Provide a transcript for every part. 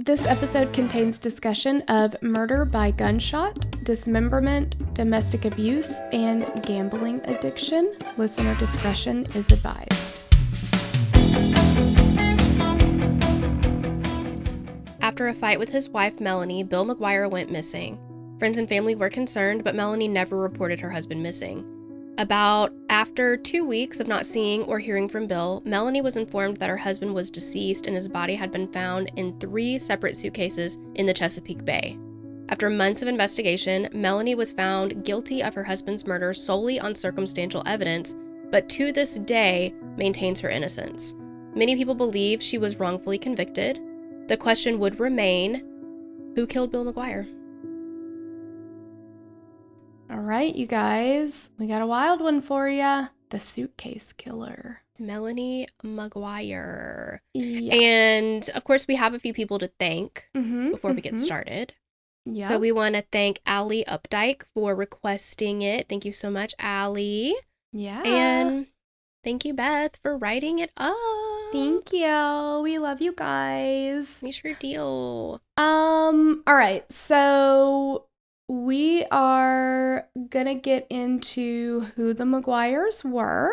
This episode contains discussion of murder by gunshot, dismemberment, domestic abuse, and gambling addiction. Listener discretion is advised. After a fight with his wife, Melanie, Bill McGuire went missing. Friends and family were concerned, but Melanie never reported her husband missing. About after 2 weeks of not seeing or hearing from Bill, Melanie was informed that her husband was deceased and his body had been found in 3 separate suitcases in the Chesapeake Bay. After months of investigation, Melanie was found guilty of her husband's murder solely on circumstantial evidence, but to this day maintains her innocence. Many people believe she was wrongfully convicted. The question would remain, who killed Bill McGuire? All right, you guys, we got a wild one for you. The suitcase killer. Melanie McGuire. Yeah. And of course, we have a few people to thank before we get started. Yeah. So we want to thank Allie Updike for requesting it. Thank you so much, Allie. Yeah. And thank you, Beth, for writing it up. Thank you. We love you guys. We sure do. All right. So we are gonna get into who the McGuires were.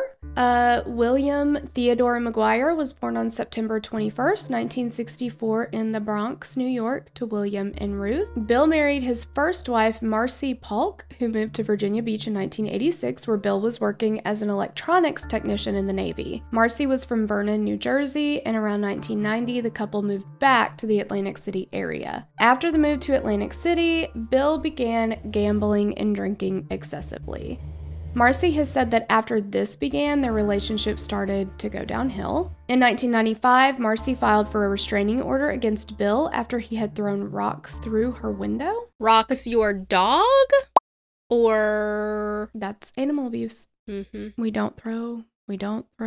William Theodore McGuire was born on September 21st, 1964 in the Bronx, New York, to William and Ruth. Bill married his first wife, Marcy Polk, who moved to Virginia Beach in 1986, where Bill was working as an electronics technician in the Navy. Marcy was from Vernon, New Jersey, and around 1990, the couple moved back to the Atlantic City area. After the move to Atlantic City, Bill began gambling and drinking excessively. Marcy has said that after this began, their relationship started to go downhill. In 1995, Marcy filed for a restraining order against Bill after he had thrown rocks through her window. Rocks your dog? Or... That's animal abuse. Mm-hmm. We don't throw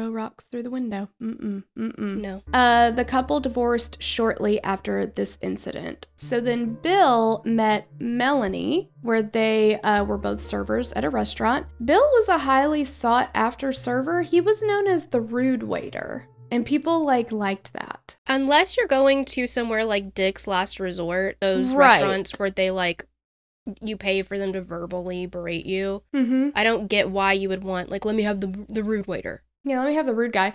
rocks through the window. No. The couple divorced shortly after this incident. So then Bill met Melanie, where they were both servers at a restaurant. Bill was a highly sought after server. He was known as the rude waiter, and people liked that. Unless you're going to somewhere like Dick's Last Resort, those Right. restaurants where they you pay for them to verbally berate you. Mm-hmm. I don't get why you would want, let me have the rude waiter. Yeah, let me have the rude guy.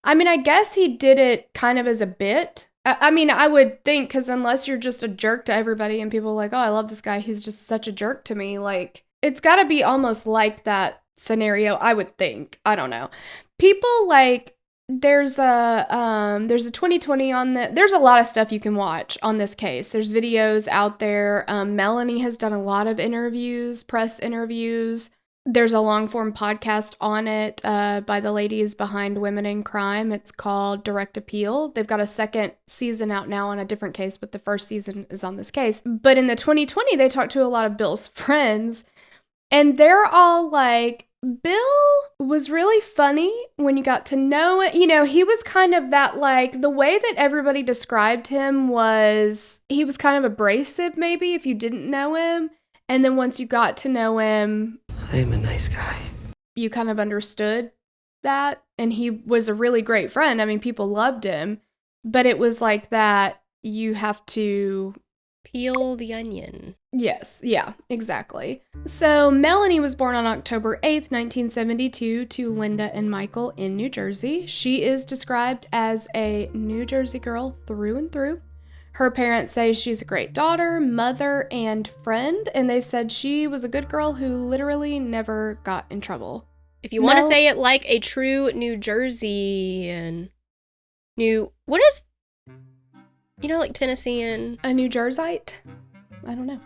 I mean, I guess he did it kind of as a bit. I mean, I would think, because unless you're just a jerk to everybody and people are like, oh, I love this guy, he's just such a jerk to me. It's got to be almost like that scenario, I would think. I don't know. People there's a 2020 on there's a lot of stuff you can watch on this case. There's videos out there. Melanie has done a lot of interviews, press interviews. There's a long form podcast on it by the ladies behind Women in Crime. It's called Direct Appeal. They've got a second season out now on a different case, but the first season is on this case. But in the 2020, they talked to a lot of Bill's friends, and they're all like, Bill was really funny when you got to know it. You know, he was kind of that, the way that everybody described him was he was kind of abrasive, maybe, if you didn't know him. And then once you got to know him, I'm a nice guy. You kind of understood that. And he was a really great friend. I mean, people loved him. But it was like that you have to peel the onion. Yes, yeah, exactly. So Melanie was born on October 8th, 1972 to Linda and Michael in New Jersey. She is described as a New Jersey girl through and through. Her parents say she's a great daughter, mother, and friend, and they said she was a good girl who literally never got in trouble. If you want to say it like a true New Jerseyan, what is, like Tennessean? A New Jerseyite? I don't know.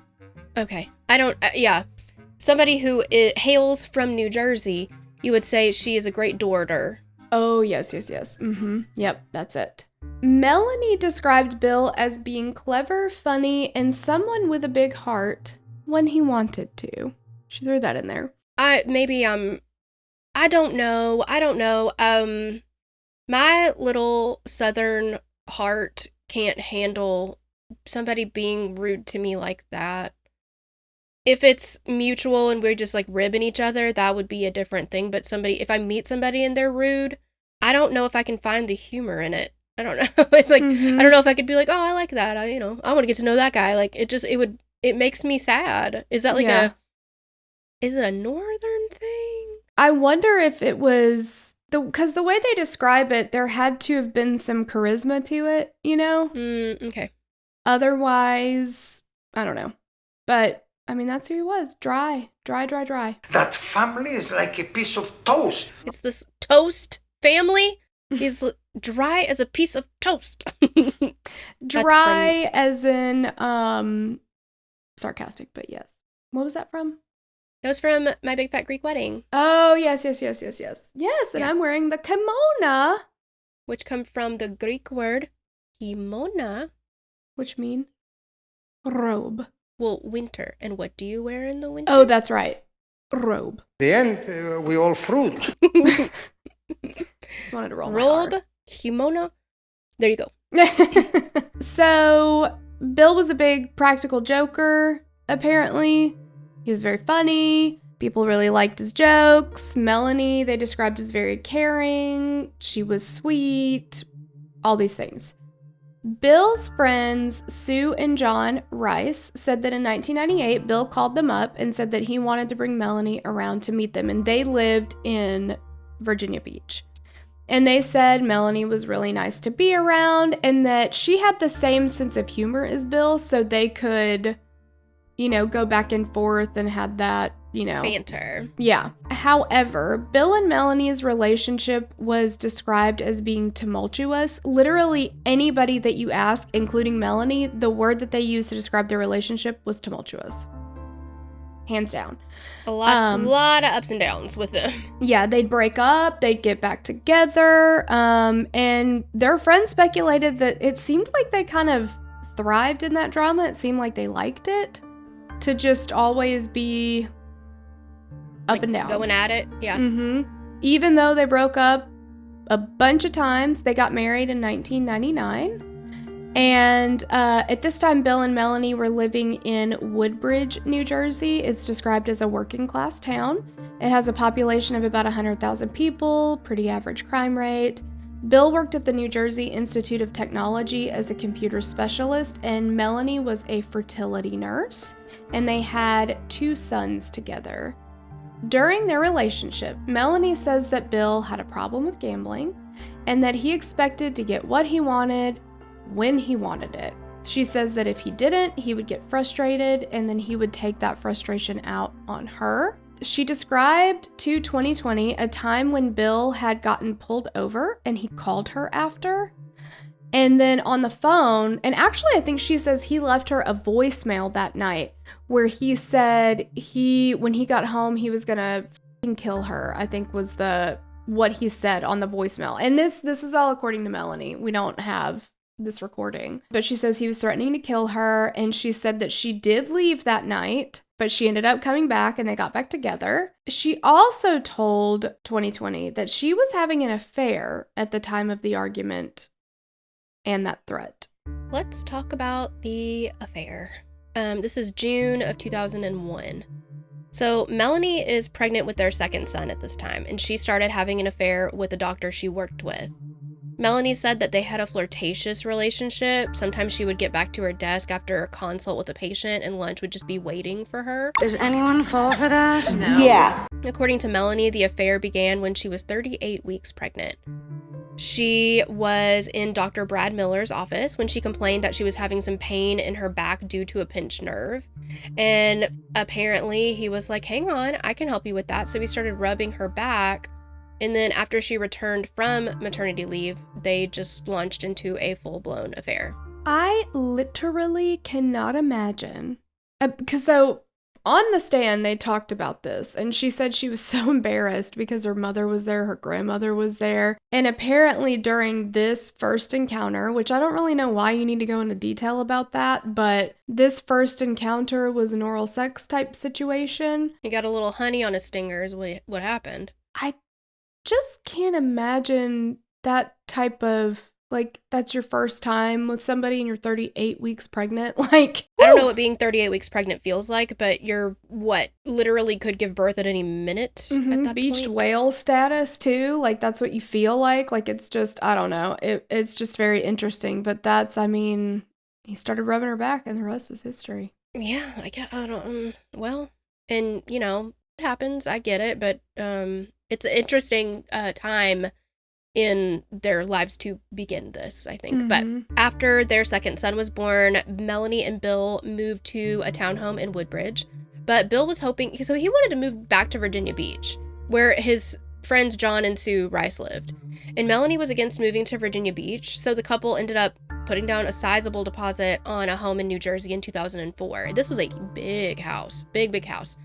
Okay. Yeah. Somebody who hails from New Jersey, you would say she is a great daughter. Oh, yes. Mm-hmm. Yep, that's it. Melanie described Bill as being clever, funny, and someone with a big heart when he wanted to. She threw that in there. I don't know. My little southern heart can't handle somebody being rude to me like that. If it's mutual and we're just ribbing each other, that would be a different thing. But if I meet somebody and they're rude, I don't know if I can find the humor in it. I don't know. It's like, Mhm. I don't know if I could be like, oh, I like that. I want to get to know that guy. Like, it makes me sad. Is that like Yeah. is it a northern thing? I wonder if it was because the way they describe it, there had to have been some charisma to it, Okay. Otherwise, I don't know. But I mean, that's who he was. Dry. That family is like a piece of toast. It's this toast family. He's dry as a piece of toast. Dry as in sarcastic, but yes. What was that from? That was from My Big Fat Greek Wedding. Oh, yes. Yes, and Yeah. I'm wearing the kimono. Which come from the Greek word kimona. Which mean robe. Well, winter. And what do you wear in the winter? Oh, that's right. Robe. The end, we all fruit. Just wanted to roll robe, my kimono. There you go. R. So, Bill was a big practical joker, apparently. He was very funny. People really liked his jokes. Melanie, they described as very caring. She was sweet. All these things. Bill's friends, Sue and John Rice, said that in 1998, Bill called them up and said that he wanted to bring Melanie around to meet them, and they lived in Virginia Beach. And they said Melanie was really nice to be around and that she had the same sense of humor as Bill, so they could, go back and forth and had that, banter. Yeah. However, Bill and Melanie's relationship was described as being tumultuous. Literally anybody that you ask, including Melanie, the word that they used to describe their relationship was tumultuous. Hands down. A lot of ups and downs with them. Yeah, they'd break up, they'd get back together, and their friends speculated that it seemed like they kind of thrived in that drama. It seemed like they liked it to just always be up and down. Going at it, yeah. Mm-hmm. Even though they broke up a bunch of times, they got married in 1999. And at this time, Bill and Melanie were living in Woodbridge, New Jersey. It's described as a working class town. It has a population of about 100,000 people, pretty average crime rate. Bill worked at the New Jersey Institute of Technology as a computer specialist, and Melanie was a fertility nurse, and they had 2 sons together. During their relationship, Melanie says that Bill had a problem with gambling and that he expected to get what he wanted when he wanted it. She says that if he didn't, he would get frustrated and then he would take that frustration out on her. She described to 2020 a time when Bill had gotten pulled over and he called her after. And then on the phone, and actually I think she says he left her a voicemail that night where he said when he got home, he was gonna kill her, I think was what he said on the voicemail. And this is all according to Melanie. We don't have this recording. But she says he was threatening to kill her, and she said that she did leave that night, but she ended up coming back and they got back together. She also told 2020 that she was having an affair at the time of the argument and that threat. Let's talk about the affair. This is June of 2001. So Melanie is pregnant with their second son at this time, and she started having an affair with a doctor she worked with. Melanie said that they had a flirtatious relationship. Sometimes she would get back to her desk after a consult with a patient, and lunch would just be waiting for her. Does anyone fall for that? No. Yeah. According to Melanie, the affair began when she was 38 weeks pregnant. She was in Dr. Brad Miller's office when she complained that she was having some pain in her back due to a pinched nerve. And apparently he was like, hang on, I can help you with that. So he started rubbing her back. And then after she returned from maternity leave, they just launched into a full-blown affair. I literally cannot imagine. So on the stand, they talked about this, and she said she was so embarrassed because her mother was there, her grandmother was there. And apparently during this first encounter, which I don't really know why you need to go into detail about that, but this first encounter was an oral sex type situation. He got a little honey on his stinger is what happened. I just can't imagine that type of Like, that's your first time with somebody and you're 38 weeks pregnant. Like, I don't know woo! what being 38 weeks pregnant feels like, but you're, literally could give birth at any minute at that Beached point? whale status too. Like, that's what you feel like. Like, it's just, I don't know. It's just very interesting. But that's, I mean, he started rubbing her back and the rest is history. Yeah, I don't, well, and, it happens, I get it, but, it's an interesting, time in their lives to begin this, I think. But after their second son was born, Melanie and Bill moved to a townhome in Woodbridge. But Bill was hoping, so he wanted to move back to Virginia Beach, where his friends John and Sue Rice lived. And Melanie was against moving to Virginia Beach, so the couple ended up putting down a sizable deposit on a home in New Jersey in 2004. This was a big house, big house.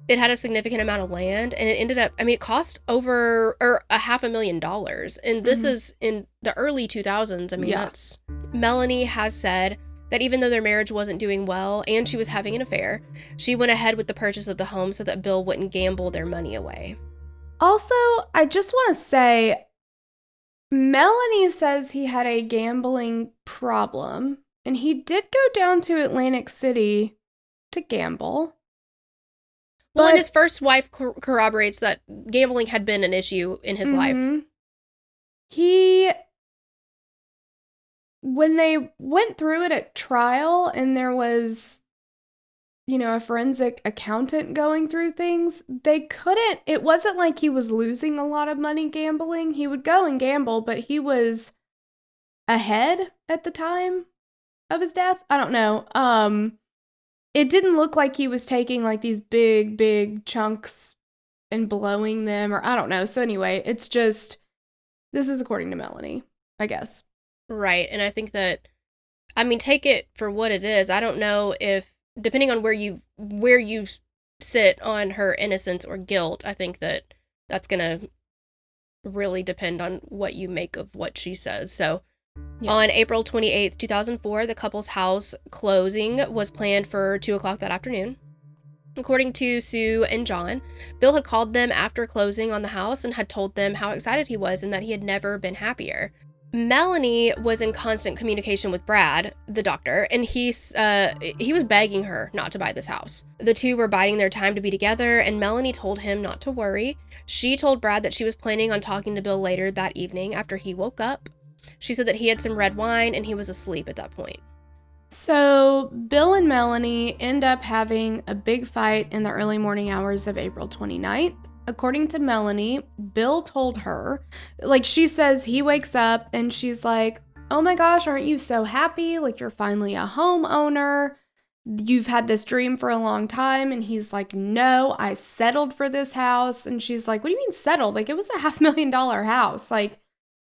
It had a significant amount of land, and it ended up, it cost over $500,000. And this is in the early 2000s. That's, Melanie has said that even though their marriage wasn't doing well and she was having an affair, she went ahead with the purchase of the home so that Bill wouldn't gamble their money away. Also, I just want to say, Melanie says he had a gambling problem, and he did go down to Atlantic City to gamble. Well, and his first wife corroborates that gambling had been an issue in his life. When they went through it at trial and there was, a forensic accountant going through things, it wasn't like he was losing a lot of money gambling. He would go and gamble, but he was ahead at the time of his death. I don't know. It didn't look like he was taking like these big chunks and blowing them, or I don't know. So anyway, it's just, this is according to Melanie, I guess. Right. And I think that, take it for what it is. I don't know if, depending on where you sit on her innocence or guilt, I think that that's going to really depend on what you make of what she says. So on April 28th, 2004, the couple's house closing was planned for 2 o'clock that afternoon. According to Sue and John, Bill had called them after closing on the house and had told them how excited he was and that he had never been happier. Melanie was in constant communication with Brad, the doctor, and he was begging her not to buy this house. The two were biding their time to be together, and Melanie told him not to worry. She told Brad that she was planning on talking to Bill later that evening after he woke up. She said that he had some red wine and he was asleep at that point. So Bill and Melanie end up having a big fight in the early morning hours of April 29th. According to Melanie, Bill told her, like, she says he wakes up and she's like, "Oh my gosh, aren't you so happy? Like, you're finally a homeowner. You've had this dream for a long time." And he's like, "No, I settled for this house." And she's like, "What do you mean settled? Like, it was a $500,000 house. Like,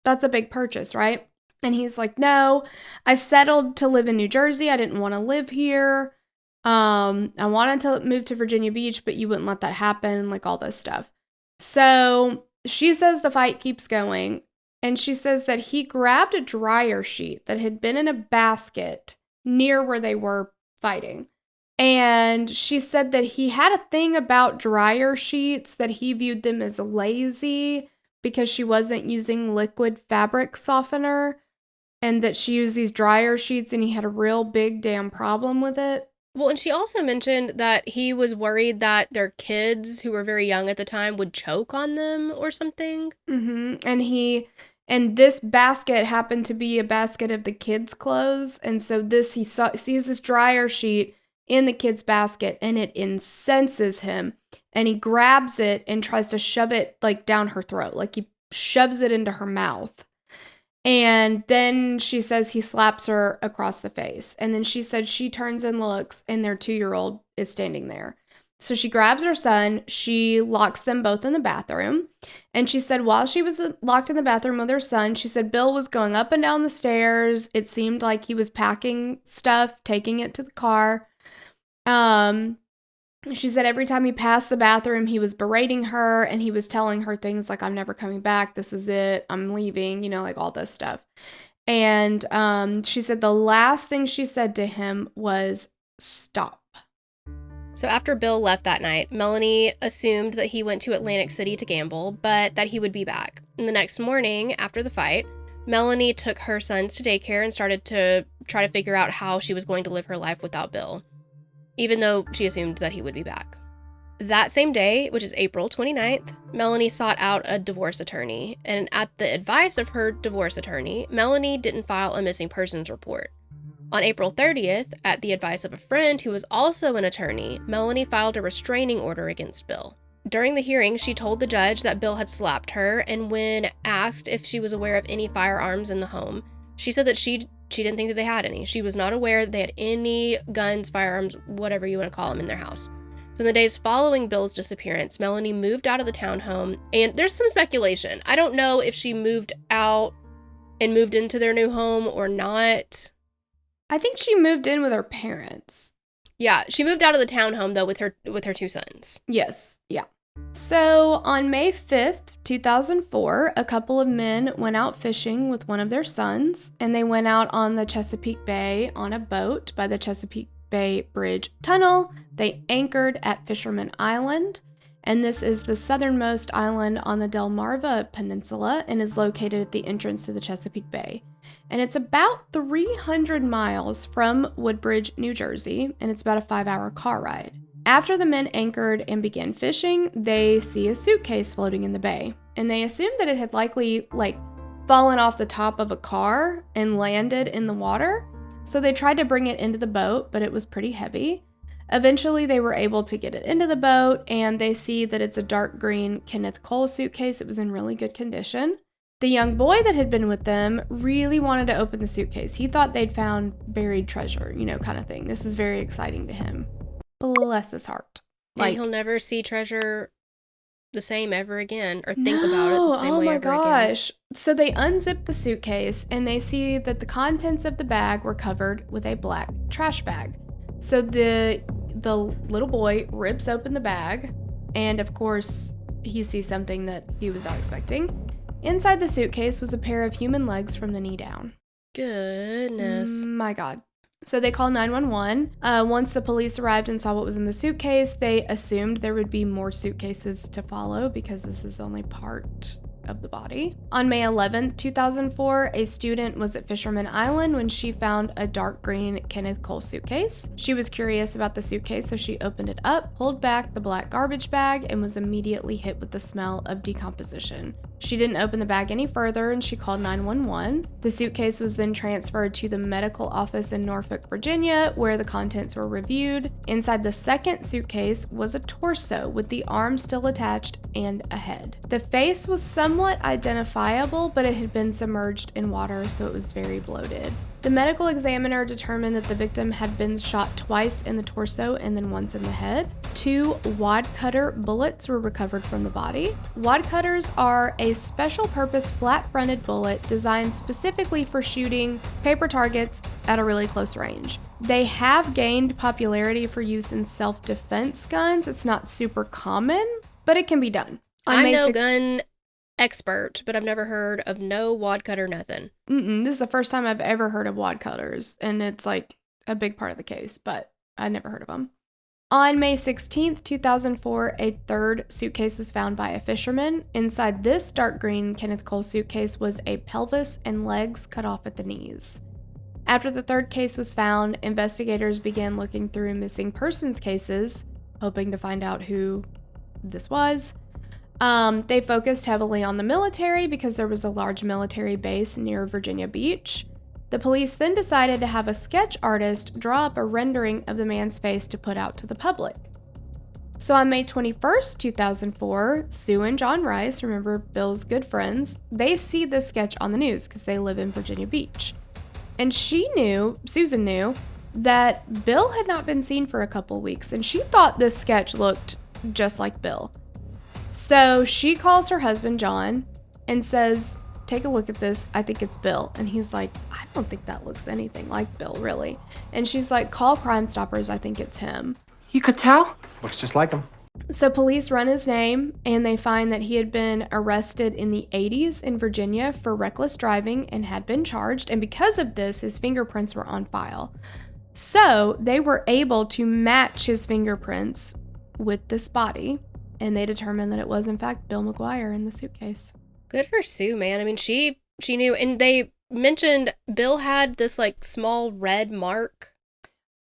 that's a big purchase, right?" And he's like, "No, I settled to live in New Jersey. I didn't want to live here. I wanted to move to Virginia Beach, but you wouldn't let that happen," like all this stuff. So she says the fight keeps going, and she says that he grabbed a dryer sheet that had been in a basket near where they were fighting. And she said that he had a thing about dryer sheets, that he viewed them as lazy because she wasn't using liquid fabric softener, and that she used these dryer sheets and he had a real big damn problem with it. Well, and she also mentioned that he was worried that their kids, who were very young at the time, would choke on them or something. And this basket happened to be a basket of the kids' clothes. And so he sees this dryer sheet in the kids' basket and it incenses him. And he grabs it and tries to shove it like down her throat. Like he shoves it into her mouth. And then she says he slaps her across the face. And then she said she turns and looks and their 2-year-old is standing there. So she grabs her son, she locks them both in the bathroom. And she said while she was locked in the bathroom with her son, she said Bill was going up and down the stairs. It seemed like he was packing stuff, taking it to the car. She said every time he passed the bathroom, he was berating her and he was telling her things like, "I'm never coming back. This is it. I'm leaving," like all this stuff. And she said the last thing she said to him was, "Stop." So after Bill left that night, Melanie assumed that he went to Atlantic City to gamble, but that he would be back. And the next morning, after the fight, Melanie took her sons to daycare and started to try to figure out how she was going to live her life without Bill, even though she assumed that he would be back. That same day, which is April 29th, Melanie sought out a divorce attorney, and at the advice of her divorce attorney, Melanie didn't file a missing persons report. On April 30th, at the advice of a friend who was also an attorney, Melanie filed a restraining order against Bill. During the hearing, she told the judge that Bill had slapped her, and when asked if she was aware of any firearms in the home, she said that she didn't think that they had any. She was not aware that they had any guns, firearms, whatever you want to call them, in their house. So in the days following Bill's disappearance, Melanie moved out of the townhome, and there's some speculation. I don't know if she moved out and moved into their new home or not. I think she moved in with her parents. Yeah, she moved out of the townhome, though, with her two sons. Yes, yeah. So on May 5th, 2004, a couple of men went out fishing with one of their sons, and they went out on the Chesapeake Bay on a boat by the Chesapeake Bay Bridge Tunnel. They anchored at Fisherman Island, and this is the southernmost island on the Delmarva Peninsula and is located at the entrance to the Chesapeake Bay. And it's about 300 miles from Woodbridge, New Jersey, and it's about a 5-hour car ride. After the men anchored and began fishing, they see a suitcase floating in the bay, and they assumed that it had likely, fallen off the top of a car and landed in the water. So they tried to bring it into the boat, but it was pretty heavy. Eventually, they were able to get it into the boat, and they see that it's a dark green Kenneth Cole suitcase. It was in really good condition. The young boy that had been with them really wanted to open the suitcase. He thought they'd found buried treasure, kind of thing. This is very exciting to him. Bless his heart. And he'll never see treasure the same ever again, or think about it the same way ever again. Oh my gosh. So they unzip the suitcase, and they see that the contents of the bag were covered with a black trash bag. So the little boy rips open the bag, and of course, he sees something that he was not expecting. Inside the suitcase was a pair of human legs from the knee down. Goodness. My God. So they called 911. Once the police arrived and saw what was in the suitcase, they assumed there would be more suitcases to follow because this is only part of the body. On May 11th, 2004, a student was at Fisherman Island when she found a dark green Kenneth Cole suitcase. She was curious about the suitcase, so she opened it up, pulled back the black garbage bag, and was immediately hit with the smell of decomposition. She didn't open the bag any further, and she called 911. The suitcase was then transferred to the medical office in Norfolk, Virginia, where the contents were reviewed. Inside the second suitcase was a torso with the arm still attached and a head. The face was somewhat identifiable, but it had been submerged in water, so it was very bloated. The medical examiner determined that the victim had been shot twice in the torso and then once in the head. 2 wad cutter bullets were recovered from the body. Wad cutters are a special purpose flat-fronted bullet designed specifically for shooting paper targets at a really close range. They have gained popularity for use in self-defense guns. It's not super common, but it can be done. I'm no gun expert, but I've never heard of no wad cutter nothing. This is the first time I've ever heard of wad cutters, and it's like a big part of the case, but I never heard of them. On May 16th, 2004, a third suitcase was found by a fisherman. Inside this dark green Kenneth Cole suitcase was a pelvis and legs cut off at the knees. After the third case was found, investigators began looking through missing persons cases, hoping to find out who this was. They focused heavily on the military because there was a large military base near Virginia Beach. The police then decided to have a sketch artist draw up a rendering of the man's face to put out to the public. So on May 21st, 2004, Sue and John Rice, remember Bill's good friends, they see this sketch on the news because they live in Virginia Beach. And Susan knew, that Bill had not been seen for a couple weeks, and she thought this sketch looked just like Bill. So she calls her husband, John, and says, "Take a look at this. I think it's Bill." And he's like, "I don't think that looks anything like Bill, really." And she's like, "Call Crime Stoppers. I think it's him." You could tell? Looks just like him. So police run his name, and they find that he had been arrested in the 80s in Virginia for reckless driving and had been charged. And because of this, his fingerprints were on file. So they were able to match his fingerprints with this body, and they determined that it was, in fact, Bill McGuire in the suitcase. Good for Sue, man. I mean, she She knew. And they mentioned Bill had this like small red mark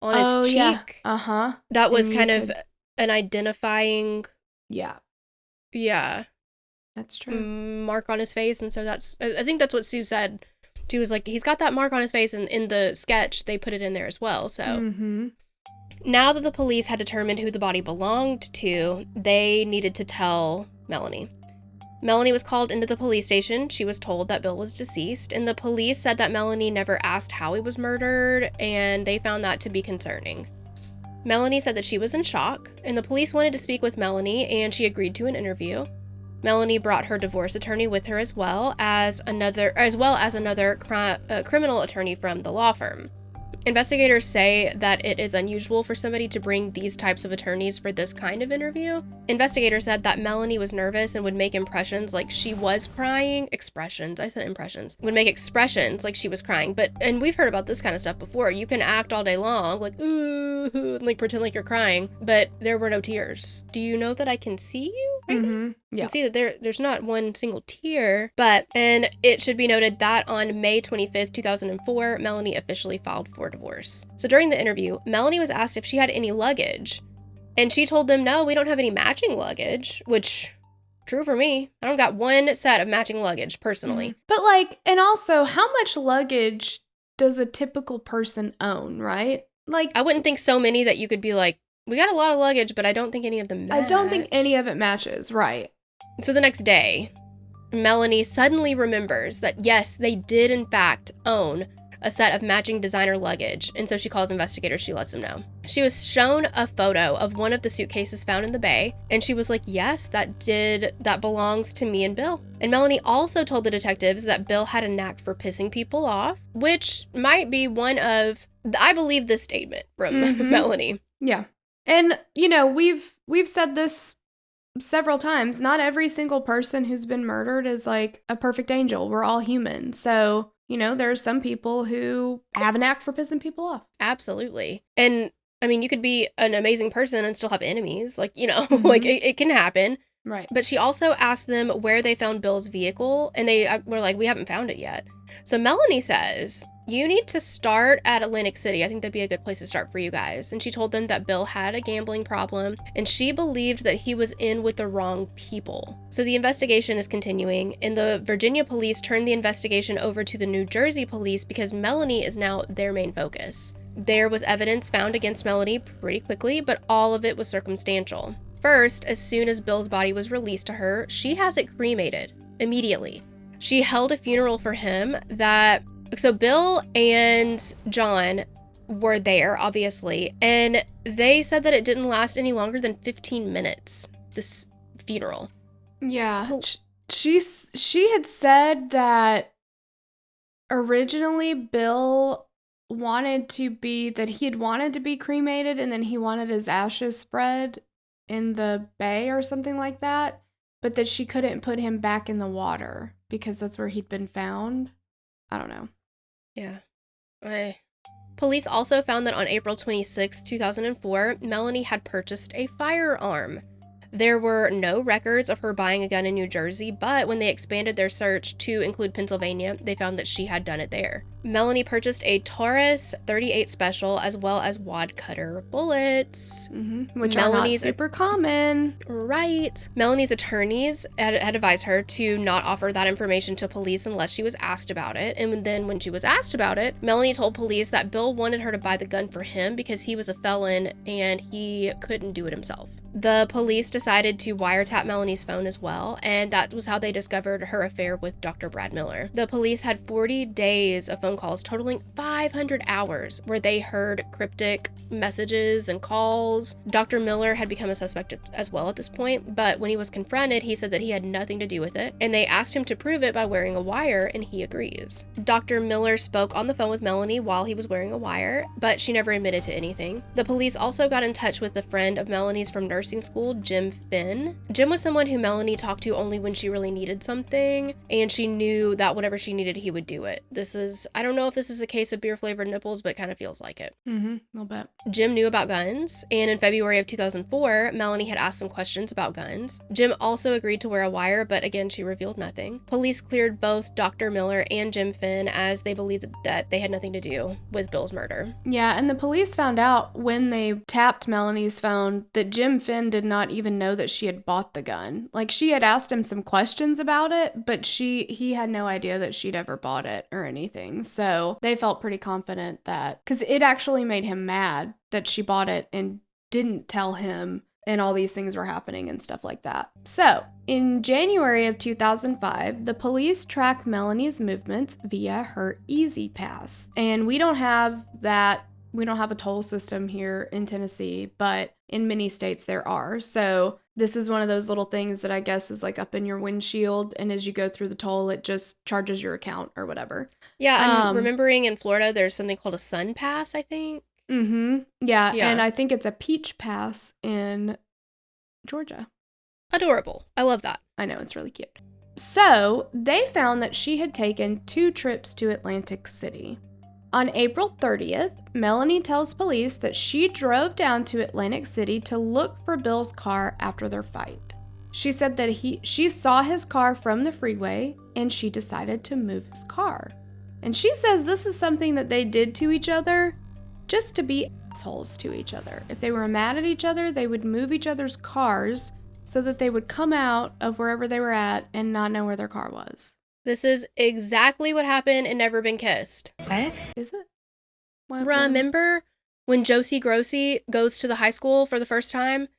on his cheek. Yeah. Uh-huh. That was kind of an identifying. Yeah. Yeah. That's true. Mark on his face. And so I think that's what Sue said. She was like, he's got that mark on his face, and in the sketch, they put it in there as well. So now that the police had determined who the body belonged to, they needed to tell Melanie. Melanie was called into the police station. She was told that Bill was deceased, and the police said that Melanie never asked how he was murdered, and they found that to be concerning. Melanie said that she was in shock, and the police wanted to speak with Melanie, and she agreed to an interview. Melanie brought her divorce attorney with her as well as another criminal attorney from the law firm. Investigators say that it is unusual for somebody to bring these types of attorneys for this kind of interview. Investigators said that Melanie was nervous and would make impressions like she was crying. Would make expressions like she was crying. And we've heard about this kind of stuff before. You can act all day long, like, ooh, and like pretend like you're crying, but there were no tears. Do you know that I can see you right now? Yeah. You can see that there's not one single tear, and it should be noted that on May 25th, 2004, Melanie officially filed for divorce. So during the interview, Melanie was asked if she had any luggage, and she told them, no, we don't have any matching luggage, which, true for me. I don't got one set of matching luggage, personally. But like, and also, how much luggage does a typical person own, right? Like, I wouldn't think so many that you could be like, we got a lot of luggage, but I don't think any of them match. I don't think any of it matches, right? So the next day, Melanie suddenly remembers that yes, they did in fact own a set of matching designer luggage, and so she calls investigators. She lets them know. She was shown a photo of one of the suitcases found in the bay, and she was like, yes, that belongs to me and Bill. And Melanie also told the detectives that Bill had a knack for pissing people off, which might be one of, I believe this statement from Melanie. Yeah. And, you know, we've said this several times. Not every single person who's been murdered is like a perfect angel. We're all human. So, you know, there are some people who have a knack for pissing people off. Absolutely. And I mean, you could be an amazing person and still have enemies. Like, you know, like it can happen. Right. But she also asked them where they found Bill's vehicle, and they were like, we haven't found it yet. So Melanie says, you need to start at Atlantic City. I think that'd be a good place to start for you guys. And she told them that Bill had a gambling problem, and she believed that he was in with the wrong people. So the investigation is continuing, and the Virginia police turned the investigation over to the New Jersey police because Melanie is now their main focus. There was evidence found against Melanie pretty quickly, but all of it was circumstantial. First, as soon as Bill's body was released to her, she has it cremated immediately. She held a funeral for him so Bill and John were there, obviously, and they said that it didn't last any longer than 15 minutes, this funeral. Yeah. She had said that originally Bill he had wanted to be cremated, and then he wanted his ashes spread in the bay or something like that, but that she couldn't put him back in the water because that's where he'd been found. I don't know. Yeah. Police also found that on April 26, 2004, Melanie had purchased a firearm. There were no records of her buying a gun in New Jersey, but when they expanded their search to include Pennsylvania, they found that she had done it there. Melanie purchased a Taurus 38 Special as well as wad cutter bullets. Which are not super common. Right. Melanie's attorneys had advised her to not offer that information to police unless she was asked about it. And then when she was asked about it, Melanie told police that Bill wanted her to buy the gun for him because he was a felon and he couldn't do it himself. The police decided to wiretap Melanie's phone as well, and that was how they discovered her affair with Dr. Brad Miller. The police had 40 days of phone calls totaling 500 hours where they heard cryptic messages and calls. Dr. Miller had become a suspect as well at this point, but when he was confronted, he said that he had nothing to do with it, and they asked him to prove it by wearing a wire, and he agrees. Dr. Miller spoke on the phone with Melanie while he was wearing a wire, but she never admitted to anything. The police also got in touch with a friend of Melanie's from nursing nursing school, Jim Finn. Jim was someone who Melanie talked to only when she really needed something, and she knew that whatever she needed, he would do it. I don't know if this is a case of beer-flavored nipples, but it kind of feels like it. Mm-hmm, a little bit. Jim knew about guns, and in February of 2004, Melanie had asked some questions about guns. Jim also agreed to wear a wire, but again, she revealed nothing. Police cleared both Dr. Miller and Jim Finn as they believed that they had nothing to do with Bill's murder. Yeah, and the police found out when they tapped Melanie's phone that Jim Finn did not even know that she had bought the gun. Like, she had asked him some questions about it, but he had no idea that she'd ever bought it or anything. So they felt pretty confident that, because it actually made him mad that she bought it and didn't tell him, and all these things were happening and stuff like that. So, in January of 2005, the police tracked Melanie's movements via her Easy Pass. And we don't have a toll system here in Tennessee, but in many states there are. So this is one of those little things that I guess is like up in your windshield, and as you go through the toll, it just charges your account or whatever. Yeah, I'm remembering in Florida, there's something called a Sun Pass, I think. Mm-hmm. Yeah, and I think it's a Peach Pass in Georgia. Adorable. I love that. I know, it's really cute. So, they found that she had taken 2 trips to Atlantic City. On April 30th, Melanie tells police that she drove down to Atlantic City to look for Bill's car after their fight. She said that she saw his car from the freeway and she decided to move his car. And she says this is something that they did to each other just to be assholes to each other. If they were mad at each other, they would move each other's cars so that they would come out of wherever they were at and not know where their car was. This is exactly what happened in Never Been Kissed. What? Is it? Remember when Josie Grossi goes to the high school for the first time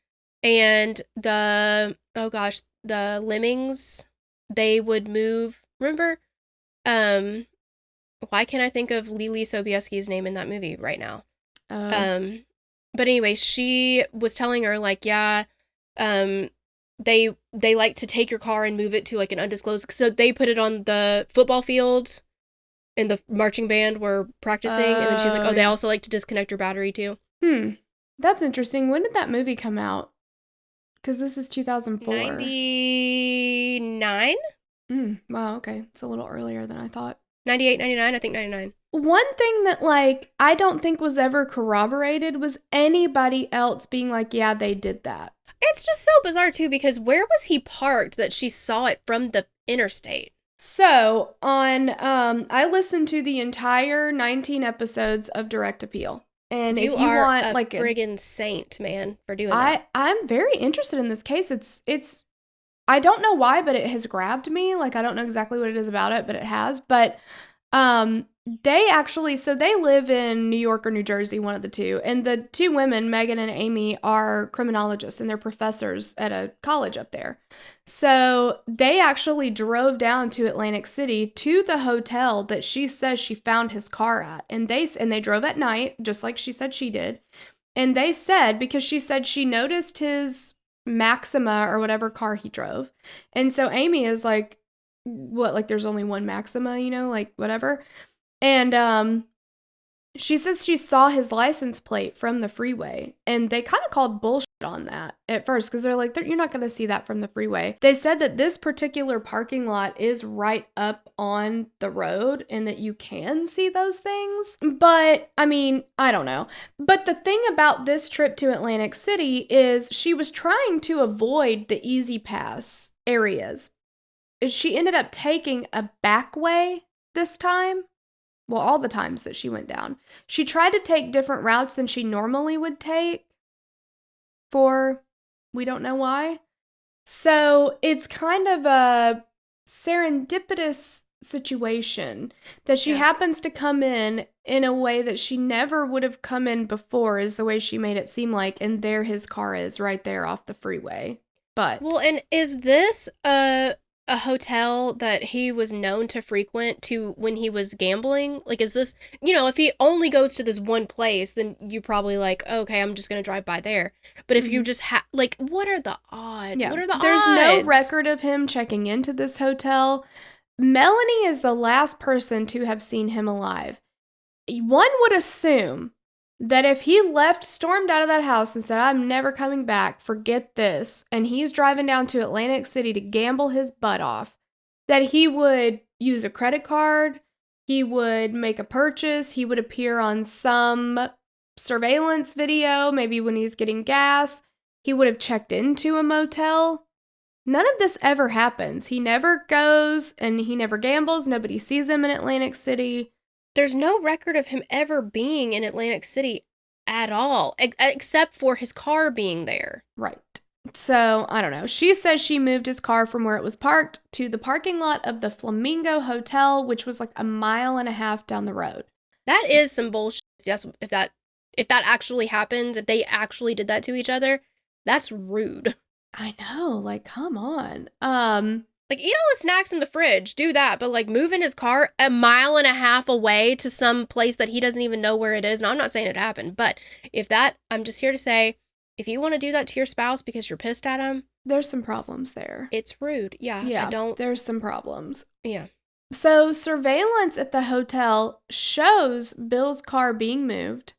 and the lemmings, they would move. Remember? Why can't I think of Lily Sobieski's name in that movie right now? But anyway, she was telling her like, yeah, they like to take your car and move it to like an undisclosed, so they put it on the football field and the marching band were practicing, and then she's like, they also like to disconnect your battery too. That's interesting. When did that movie come out? Because this is 2004. 99? Wow, okay. It's a little earlier than I thought. 98, 99? I think 99. One thing that, like, I don't think was ever corroborated was anybody else being like, yeah, they did that. It's just so bizarre, too, because where was he parked that she saw it from the interstate? So, I listened to the entire 19 episodes of Direct Appeal. And if you want, a like, friggin' saint, man, for doing that. I'm very interested in this case. It's I don't know why, but it has grabbed me. Like, I don't know exactly what it is about it, but it has. But they actually, so they live in New York or New Jersey, one of the two. And the 2 women, Megan and Amy, are criminologists and they're professors at a college up there. So they actually drove down to Atlantic City to the hotel that she says she found his car at. And they drove at night, just like she said she did. And they said, because she said she noticed his Maxima or whatever car he drove. And so Amy is like, what, like there's only one Maxima, you know, like whatever. And she says she saw his license plate from the freeway, and they kind of called bullshit on that at first because they're like, you're not going to see that from the freeway. They said that this particular parking lot is right up on the road and that you can see those things. But I mean, I don't know. But the thing about this trip to Atlantic City is she was trying to avoid the Easy Pass areas. She ended up taking a back way this time. Well, all the times that she went down. She tried to take different routes than she normally would take we don't know why. So it's kind of a serendipitous situation that she happens to come in a way that she never would have come in before, is the way she made it seem like, and there his car is right there off the freeway. But well, and is this a hotel that he was known to frequent to when he was gambling? Like, is this, you know, if he only goes to this one place, then you probably like, okay, I'm just going to drive by there. But if you just like, what are the odds? Yeah. What are the odds? There's no record of him checking into this hotel. Melanie is the last person to have seen him alive. One would assume that if he stormed out of that house and said, I'm never coming back, forget this, and he's driving down to Atlantic City to gamble his butt off, that he would use a credit card, he would make a purchase, he would appear on some surveillance video, maybe when he's getting gas, he would have checked into a motel. None of this ever happens. He never goes and he never gambles. Nobody sees him in Atlantic City. There's no record of him ever being in Atlantic City at all, except for his car being there. Right. So, I don't know. She says she moved his car from where it was parked to the parking lot of the Flamingo Hotel, which was like a mile and a half down the road. That is some bullshit. If that actually happened, if they actually did that to each other, that's rude. I know, like, come on. Like, eat all the snacks in the fridge, do that, but like moving his car a mile and a half away to some place that he doesn't even know where it is. Now, I'm not saying it happened, but I'm just here to say, if you want to do that to your spouse because you're pissed at him, there's some problems there. It's rude. Yeah, there's some problems. Yeah. So surveillance at the hotel shows Bill's car being moved,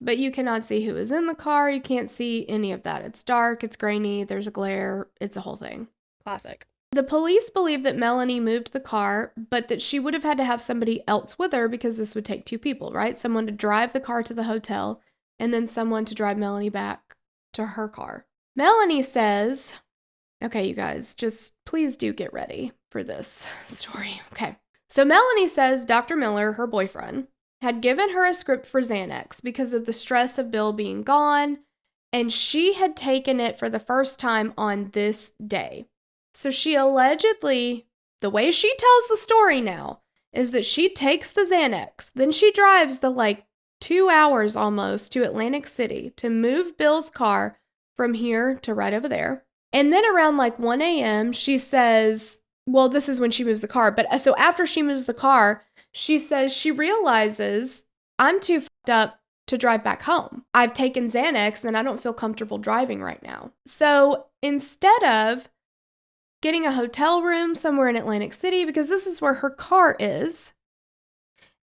but you cannot see who is in the car. You can't see any of that. It's dark, it's grainy, there's a glare, it's a whole thing. Classic. The police believe that Melanie moved the car, but that she would have had to have somebody else with her because this would take two people, right? Someone to drive the car to the hotel and then someone to drive Melanie back to her car. Melanie says, okay, you guys, just please do get ready for this story. Okay. So Melanie says Dr. Miller, her boyfriend, had given her a script for Xanax because of the stress of Bill being gone, and she had taken it for the first time on this day. So she allegedly, the way she tells the story now, is that she takes the Xanax, then she drives the 2 hours almost to Atlantic City to move Bill's car from here to right over there. And then around 1 a.m., she says, well, this is when she moves the car, but so after she moves the car, she says she realizes I'm too fucked up to drive back home. I've taken Xanax and I don't feel comfortable driving right now. So instead of getting a hotel room somewhere in Atlantic City, because this is where her car is,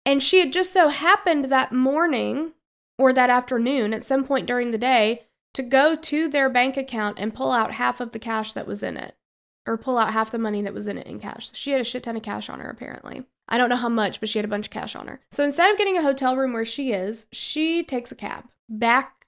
and she had just so happened that morning or that afternoon at some point during the day to go to their bank account and pull out half of the cash that was in it, or pull out half the money that was in it in cash. She had a shit ton of cash on her, apparently. I don't know how much, but she had a bunch of cash on her. So instead of getting a hotel room where she is, she takes a cab back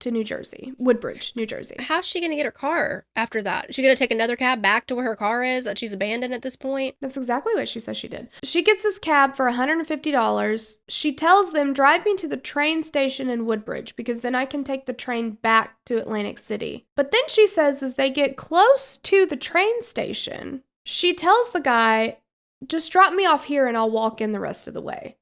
to New Jersey, Woodbridge, New Jersey. How's she going to get her car after that? Is she going to take another cab back to where her car is that she's abandoned at this point? That's exactly what she says she did. She gets this cab for $150. She tells them, drive me to the train station in Woodbridge because then I can take the train back to Atlantic City. But then she says as they get close to the train station, she tells the guy, just drop me off here and I'll walk in the rest of the way.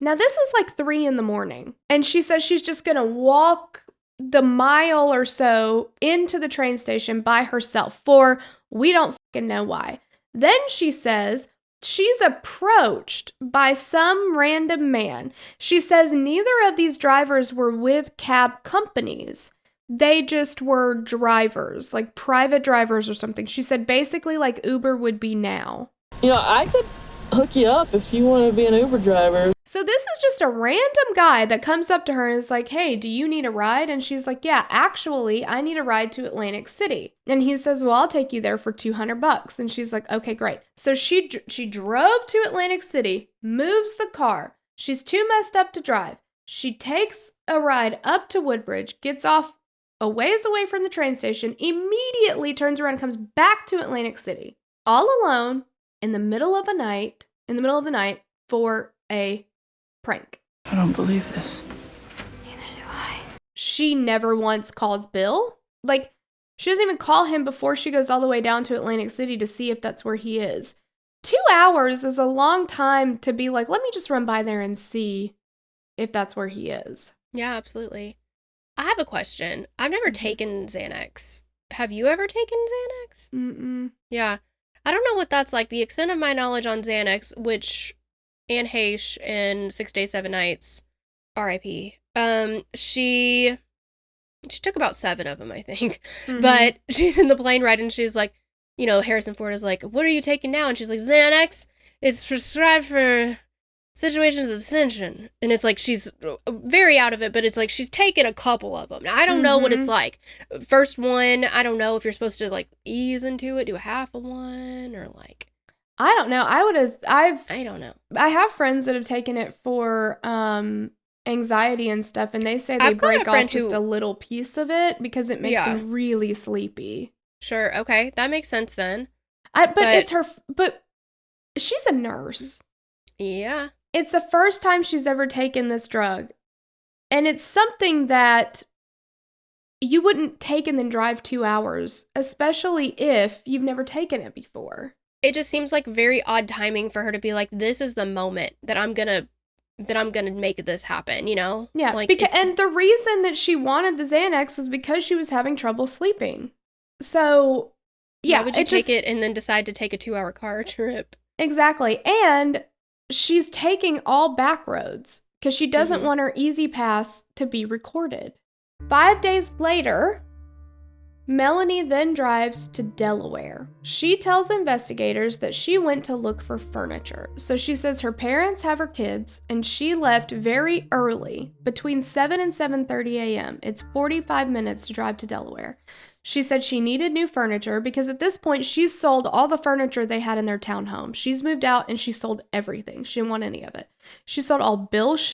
Now this is 3 a.m. and she says she's just going to walk the mile or so into the train station by herself for we don't fucking know why. Then she says she's approached by some random man. She says neither of these drivers were with cab companies. They just were drivers, private drivers or something. She said basically like Uber would be now. I could hook you up if you want to be an Uber driver. So this is just a random guy that comes up to her and is like, hey, do you need a ride? And she's like, yeah, actually, I need a ride to Atlantic City. And he says, well, I'll take you there for $200. And she's like, okay, great. So she drove to Atlantic City, moves the car. She's too messed up to drive. She takes a ride up to Woodbridge, gets off a ways away from the train station, immediately turns around and comes back to Atlantic City, all alone in the middle of the night for a prank. I don't believe this. Neither do I. She never once calls Bill. She doesn't even call him before she goes all the way down to Atlantic City to see if that's where he is. 2 hours is a long time to be let me just run by there and see if that's where he is. Yeah, absolutely. I have a question. I've never taken Xanax. Have you ever taken Xanax? Mm-mm. Yeah. I don't know what that's like. The extent of my knowledge on Xanax, which Anne Heche in 6 Days, 7 Nights, R.I.P. She took about 7 of them, I think. Mm-hmm. But she's in the plane ride and she's like, Harrison Ford is like, what are you taking now? And she's like, Xanax. It's prescribed for situations of ascension. And it's like she's very out of it, but it's like she's taken a couple of them. Now, I don't know what it's like. First one, I don't know if you're supposed to like ease into it, do a half of one, or like... I don't know. I don't know. I have friends that have taken it for anxiety and stuff, and they say they break off just a little piece of it because it makes them really sleepy. Sure. Okay. That makes sense then. But she's a nurse. Yeah. It's the first time she's ever taken this drug. And it's something that you wouldn't take and then drive 2 hours, especially if you've never taken it before. It just seems like very odd timing for her to be like, this is the moment that I'm gonna make this happen, you know? Yeah, like, and the reason that she wanted the Xanax was because she was having trouble sleeping. So, yeah. Why would you take it and then decide to take a 2-hour car trip? Exactly. And she's taking all back roads because she doesn't want her Easy Pass to be recorded. 5 days later, Melanie then drives to Delaware. She tells investigators that she went to look for furniture. So she says her parents have her kids, and she left very early, between 7 and 7:30 a.m. It's 45 minutes to drive to Delaware. She said she needed new furniture because at this point, she's sold all the furniture they had in their townhome. She's moved out and she sold everything. She didn't want any of it. She sold all Bill's shit.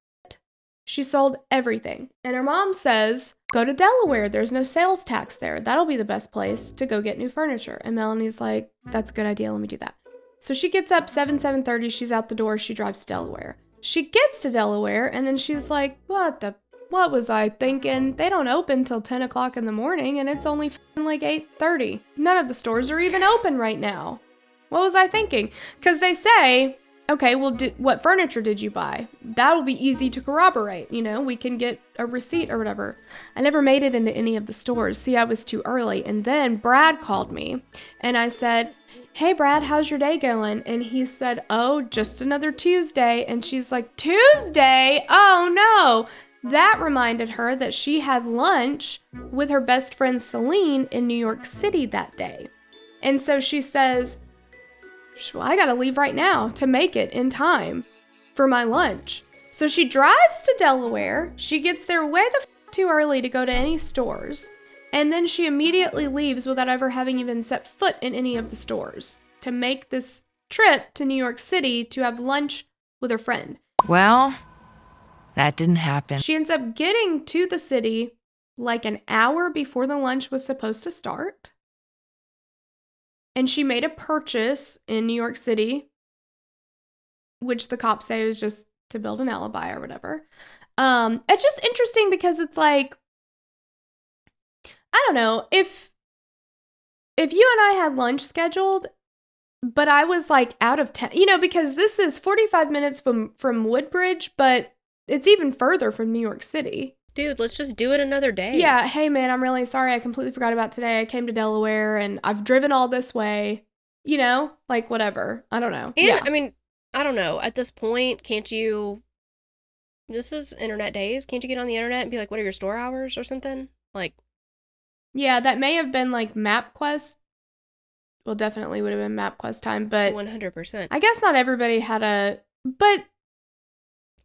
She sold everything. And her mom says, go to Delaware. There's no sales tax there. That'll be the best place to go get new furniture. And Melanie's like, that's a good idea. Let me do that. So she gets up 7:30. She's out the door. She drives to Delaware. She gets to Delaware and then she's like, what was I thinking? They don't open till 10 o'clock in the morning and it's only like 8:30. None of the stores are even open right now. What was I thinking? Because they say, okay, well, what furniture did you buy? That'll be easy to corroborate. You know, we can get a receipt or whatever. I never made it into any of the stores. See, I was too early. And then Brad called me and I said, hey, Brad, how's your day going? And he said, oh, just another Tuesday. And she's like, Tuesday? Oh, no. That reminded her that she had lunch with her best friend Celine in New York City that day. And so she says, well, I gotta leave right now to make it in time for my lunch. So she drives to Delaware. She gets there way the too early to go to any stores. And then she immediately leaves without ever having even set foot in any of the stores to make this trip to New York City to have lunch with her friend. Well, that didn't happen. She ends up getting to the city like an hour before the lunch was supposed to start. And she made a purchase in New York City, which the cops say was just to build an alibi or whatever. It's just interesting because it's like, I don't know, if you and I had lunch scheduled, but I was like out of town, you know, because this is 45 minutes from Woodbridge, but it's even further from New York City. Dude, let's just do it another day. Yeah, hey man, I'm really sorry. I completely forgot about today. I came to Delaware and I've driven all this way. You know, like whatever. I don't know. And yeah. I mean, I don't know. At this point, can't you, this is internet days. Can't you get on the internet and be like, what are your store hours or something? Like. Yeah, that may have been like MapQuest. Well, definitely would have been MapQuest time, but 100%. I guess not everybody had but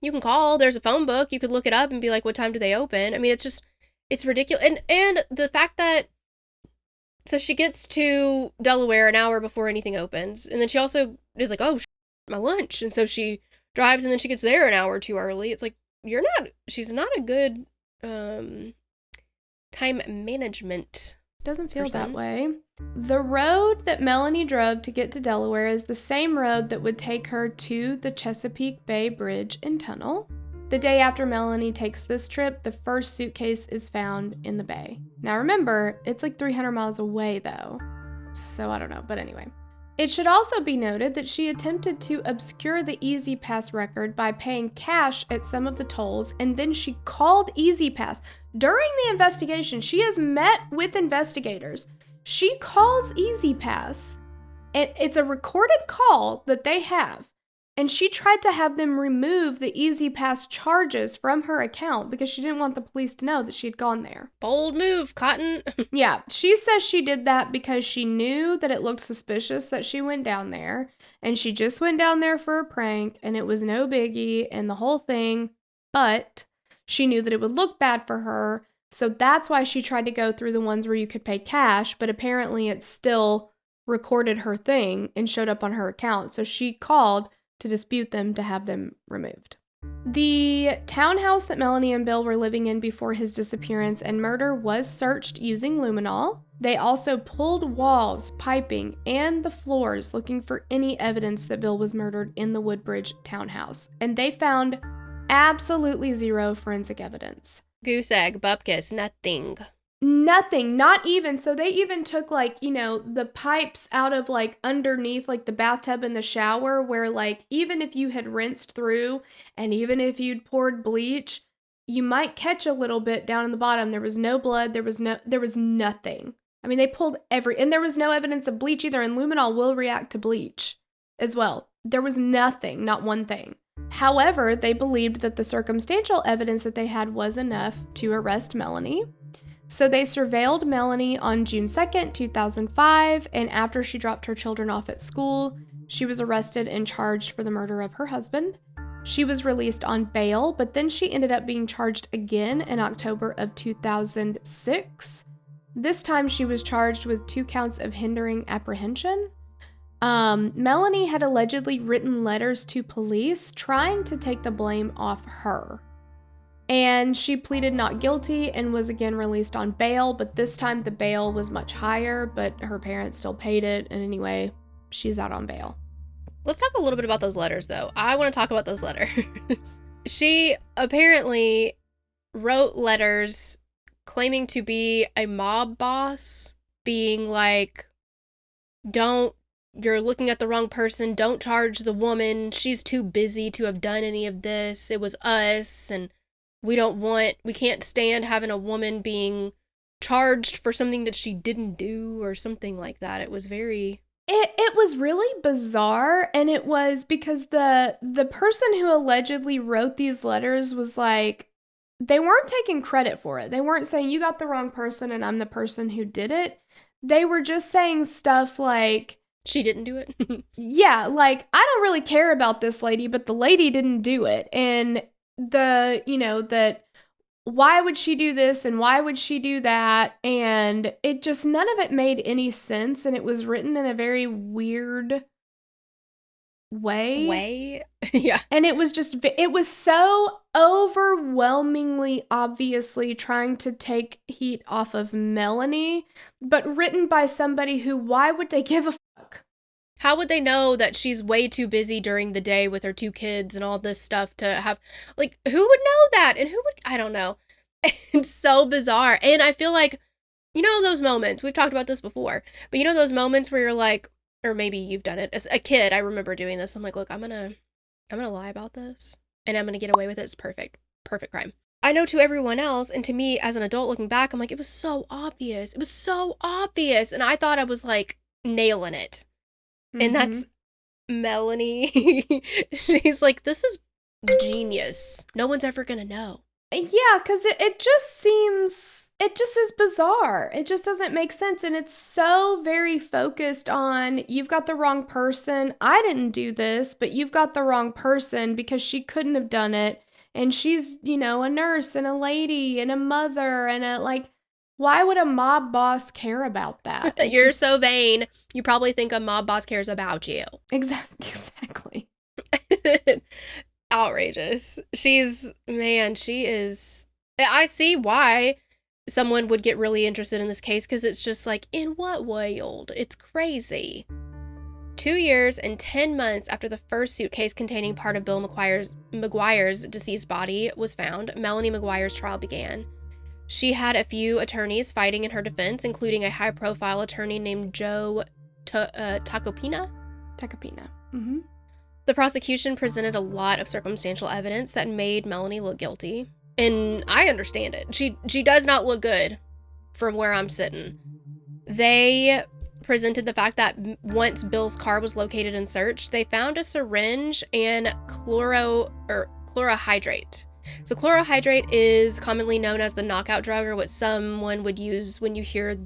you can call, there's a phone book, you could look it up and be like, what time do they open? I mean, it's ridiculous. And the fact that, so she gets to Delaware an hour before anything opens, and then she also is like, oh, my lunch. And so she drives and then she gets there an hour too early. It's like, she's not a good time management. Doesn't feel person. that way. The road that Melanie drove to get to Delaware is the same road that would take her to the Chesapeake Bay Bridge and Tunnel. The day after Melanie takes this trip, the first suitcase is found in the bay. Now remember, it's like 300 miles away though, so I don't know, but anyway. It should also be noted that she attempted to obscure the Easy Pass record by paying cash at some of the tolls, and then she called Easy Pass. During the investigation, she has met with investigators. She calls Easy Pass, and it's a recorded call that they have, And she tried to have them remove the Easy Pass charges from her account because she didn't want the police to know that she had gone there. Bold move, Cotton. Yeah, she says she did that because she knew that it looked suspicious that she went down there, and she just went down there for a prank, and it was no biggie and the whole thing, but she knew that it would look bad for her, so that's why she tried to go through the ones where you could pay cash, but apparently it still recorded her thing and showed up on her account, so she called to dispute them to have them removed. The townhouse that Melanie and Bill were living in before his disappearance and murder was searched using luminol. They also pulled walls, piping, and the floors looking for any evidence that Bill was murdered in the Woodbridge townhouse, and they found absolutely zero forensic evidence. Goose egg, bupkis, nothing. Nothing, not even. So they even took the pipes out of underneath the bathtub and the shower where even if you had rinsed through and even if you'd poured bleach, you might catch a little bit down in the bottom. There was no blood. There was nothing. I mean, they pulled and there was no evidence of bleach either, and luminol will react to bleach as well. There was nothing, not one thing. However, they believed that the circumstantial evidence that they had was enough to arrest Melanie. So they surveilled Melanie on June 2nd, 2005, and after she dropped her children off at school, she was arrested and charged for the murder of her husband. She was released on bail, but then she ended up being charged again in October of 2006. This time she was charged with 2 counts of hindering apprehension. Melanie had allegedly written letters to police trying to take the blame off her. And she pleaded not guilty and was again released on bail, but this time the bail was much higher, but her parents still paid it, and anyway, she's out on bail. Let's talk a little bit about those letters, though. I want to talk about those letters. She apparently wrote letters claiming to be a mob boss, being like, you're looking at the wrong person, don't charge the woman, she's too busy to have done any of this, it was us, and we can't stand having a woman being charged for something that she didn't do or something like that. It was very... It was really bizarre, and it was because the person who allegedly wrote these letters was they weren't taking credit for it. They weren't saying, you got the wrong person and I'm the person who did it. They were just saying stuff like... She didn't do it? Yeah, I don't really care about this lady, but the lady didn't do it. And that why would she do this and why would she do that? And it just, none of it made any sense. And it was written in a very weird way. Yeah. And it was so overwhelmingly obviously trying to take heat off of Melanie, but written by somebody who, why would they give a fuck? How would they know that she's way too busy during the day with her 2 kids and all this stuff to have, who would know that? And I don't know. It's so bizarre. And I feel like, those moments, we've talked about this before, but those moments where you're like, or maybe you've done it as a kid. I remember doing this. I'm like, look, I'm going to lie about this and I'm going to get away with it. It's perfect crime. I know to everyone else, and to me as an adult looking back, I'm like, it was so obvious. It was so obvious. And I thought I was nailing it. And that's Melanie. She's like, this is genius. No one's ever gonna know. Yeah, because it just is bizarre. It just doesn't make sense. And it's so very focused on, you've got the wrong person. I didn't do this, but you've got the wrong person because she couldn't have done it. And she's, a nurse and a lady and a mother and why would a mob boss care about that? You're so vain. You probably think a mob boss cares about you. Exactly. Outrageous. She is... I see why someone would get really interested in this case, because it's just in what world? It's crazy. 2 years and 10 months after the first suitcase containing part of Bill McGuire's deceased body was found, Melanie McGuire's trial began. She had a few attorneys fighting in her defense, including a high-profile attorney named Joe Tacopina. Mm-hmm. The prosecution presented a lot of circumstantial evidence that made Melanie look guilty. And I understand it. She does not look good from where I'm sitting. They presented the fact that once Bill's car was located and searched, they found a syringe and chlorohydrate. So chlorohydrate is commonly known as the knockout drug, or what someone would use when you hear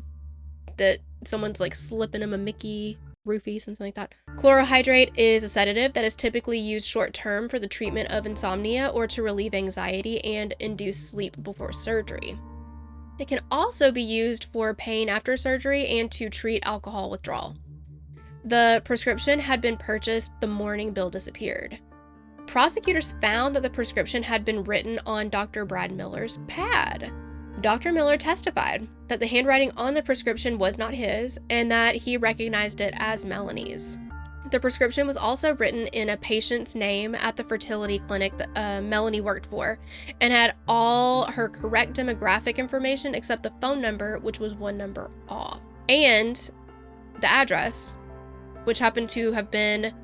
that someone's like slipping them a Mickey roofie, something like that. Chlorohydrate is a sedative that is typically used short term for the treatment of insomnia or to relieve anxiety and induce sleep before surgery. It can also be used for pain after surgery and to treat alcohol withdrawal. The prescription had been purchased the morning Bill disappeared. Prosecutors found that the prescription had been written on Dr. Brad Miller's pad. Dr. Miller testified that the handwriting on the prescription was not his and that he recognized it as Melanie's. The prescription was also written in a patient's name at the fertility clinic that Melanie worked for and had all her correct demographic information except the phone number, which was one number off, and the address, which happened to have been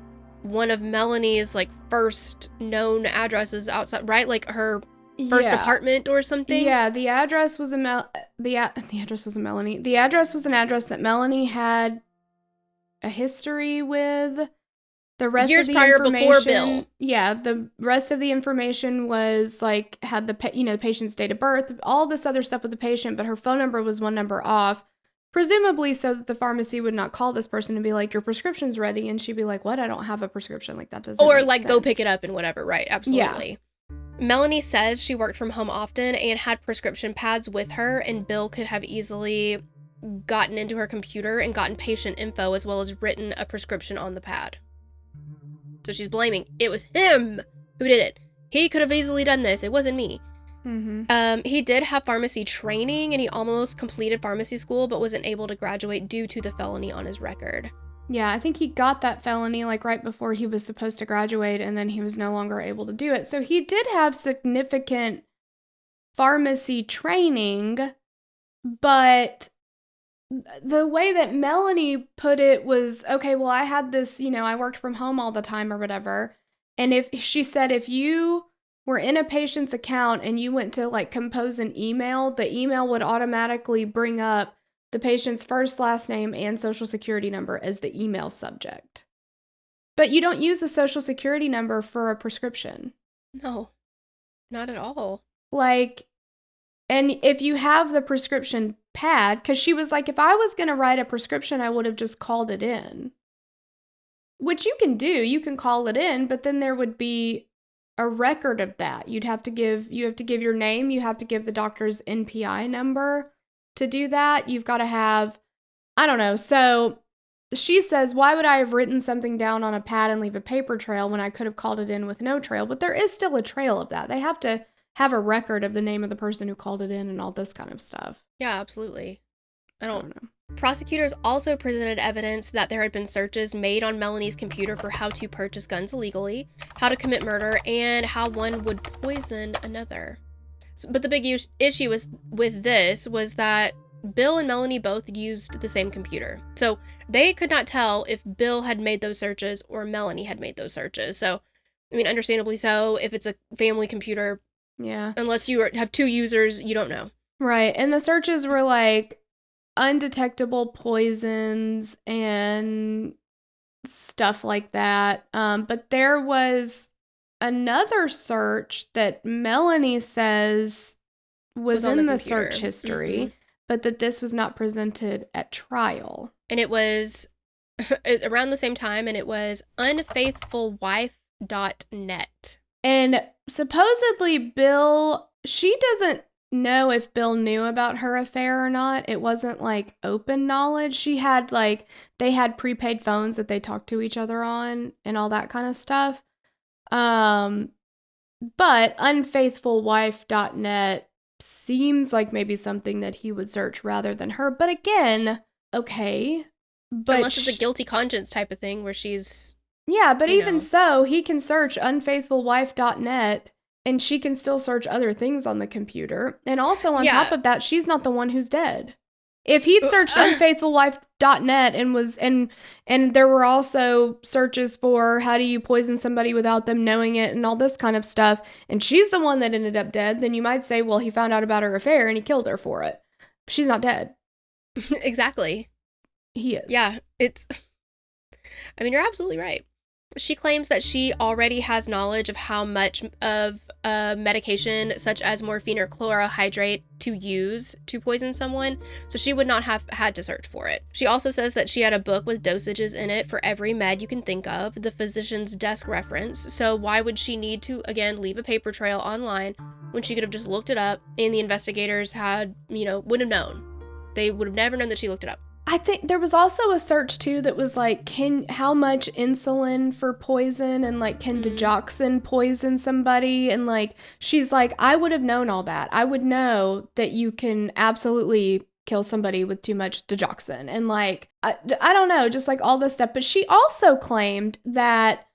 one of Melanie's like first known addresses outside, right? Like her first apartment or something. Yeah, the address was the address was a Melanie. The address was an address that Melanie had a history with. The rest years of the prior information, before Bill. Yeah, the rest of the information was like had the the patient's date of birth, all this other stuff with the patient, but her phone number was one number off. Presumably so that the pharmacy would not call this person and be like, your prescription's ready. And she'd be like, what? I don't have a prescription. Like, that doesn't Or make like sense. go pick it up and whatever. Right. Absolutely. Yeah. Melanie says she worked from home often and had prescription pads with her, and Bill could have easily gotten into her computer and gotten patient info as well as written a prescription on the pad. So she's blaming it was him who did it. He could have easily done this. It wasn't me. Mm-hmm. He did have pharmacy training and he almost completed pharmacy school but wasn't able to graduate due to the felony on his record. Yeah, I think he got that felony like right before he was supposed to graduate and then he was no longer able to do it. So he did have significant pharmacy training, but the way that Melanie put it was, okay, well, I had this, I worked from home all the time or whatever. And if she said, if you were in a patient's account and you went to like compose an email, the email would automatically bring up the patient's first, last name, and social security number as the email subject. But you don't use a social security number for a prescription. No, not at all. Like, and if you have the prescription pad, because she was like, if I was going to write a prescription, I would have just called it in. Which you can do. You can call it in, but then there would be a record of that. You have to give your name, you have to give the doctor's NPI number to do that. You've got to have, I don't know. So she says, why would I have written something down on a pad and leave a paper trail when I could have called it in with no trail? But there is still a trail of that. They have to have a record of the name of the person who called it in and all this kind of stuff. Yeah, absolutely. I don't know. Prosecutors also presented evidence that there had been searches made on Melanie's computer for how to purchase guns illegally, how to commit murder, and how one would poison another. But the big issue with this was that Bill and Melanie both used the same computer. So they could not tell if Bill had made those searches or Melanie had made those searches. So, I mean, understandably so, if it's a family computer, yeah, unless you have two users, you don't know. Right. And the searches were like undetectable poisons and stuff like that. But there was another search that Melanie says was in the search history, but that this was not presented at trial. And it was around the same time, and it was unfaithfulwife.net. And supposedly Bill, she doesn't know if Bill knew about her affair or not. It wasn't like open knowledge. She had they had prepaid phones that they talked to each other on and all that kind of stuff. But unfaithfulwife.net seems like maybe something that he would search rather than her. But again, okay. But unless it's a guilty conscience type of thing where she's... Yeah, but even so, he can search unfaithfulwife.net and she can still search other things on the computer. And also on top of that, she's not the one who's dead. If he'd searched unfaithfulwife.net and there were also searches for how do you poison somebody without them knowing it and all this kind of stuff, and she's the one that ended up dead, then you might say, well, he found out about her affair and he killed her for it. But she's not dead. Exactly. he is. Yeah, I mean, you're absolutely right. She claims that she already has knowledge of how much of a medication such as morphine or chlorohydrate to use to poison someone, so she would not have had to search for it. She also says that she had a book with dosages in it for every med you can think of, the physician's desk reference, so why would she need to, again, leave a paper trail online when she could have just looked it up and the investigators had, would have known. They would have never known that she looked it up. I think there was also a search too that was like, how much insulin for poison, and like, can digoxin poison somebody? And like, she's like, I would have known all that. I would know that you can absolutely kill somebody with too much digoxin. And like, I don't know, just like all this stuff. But she also claimed that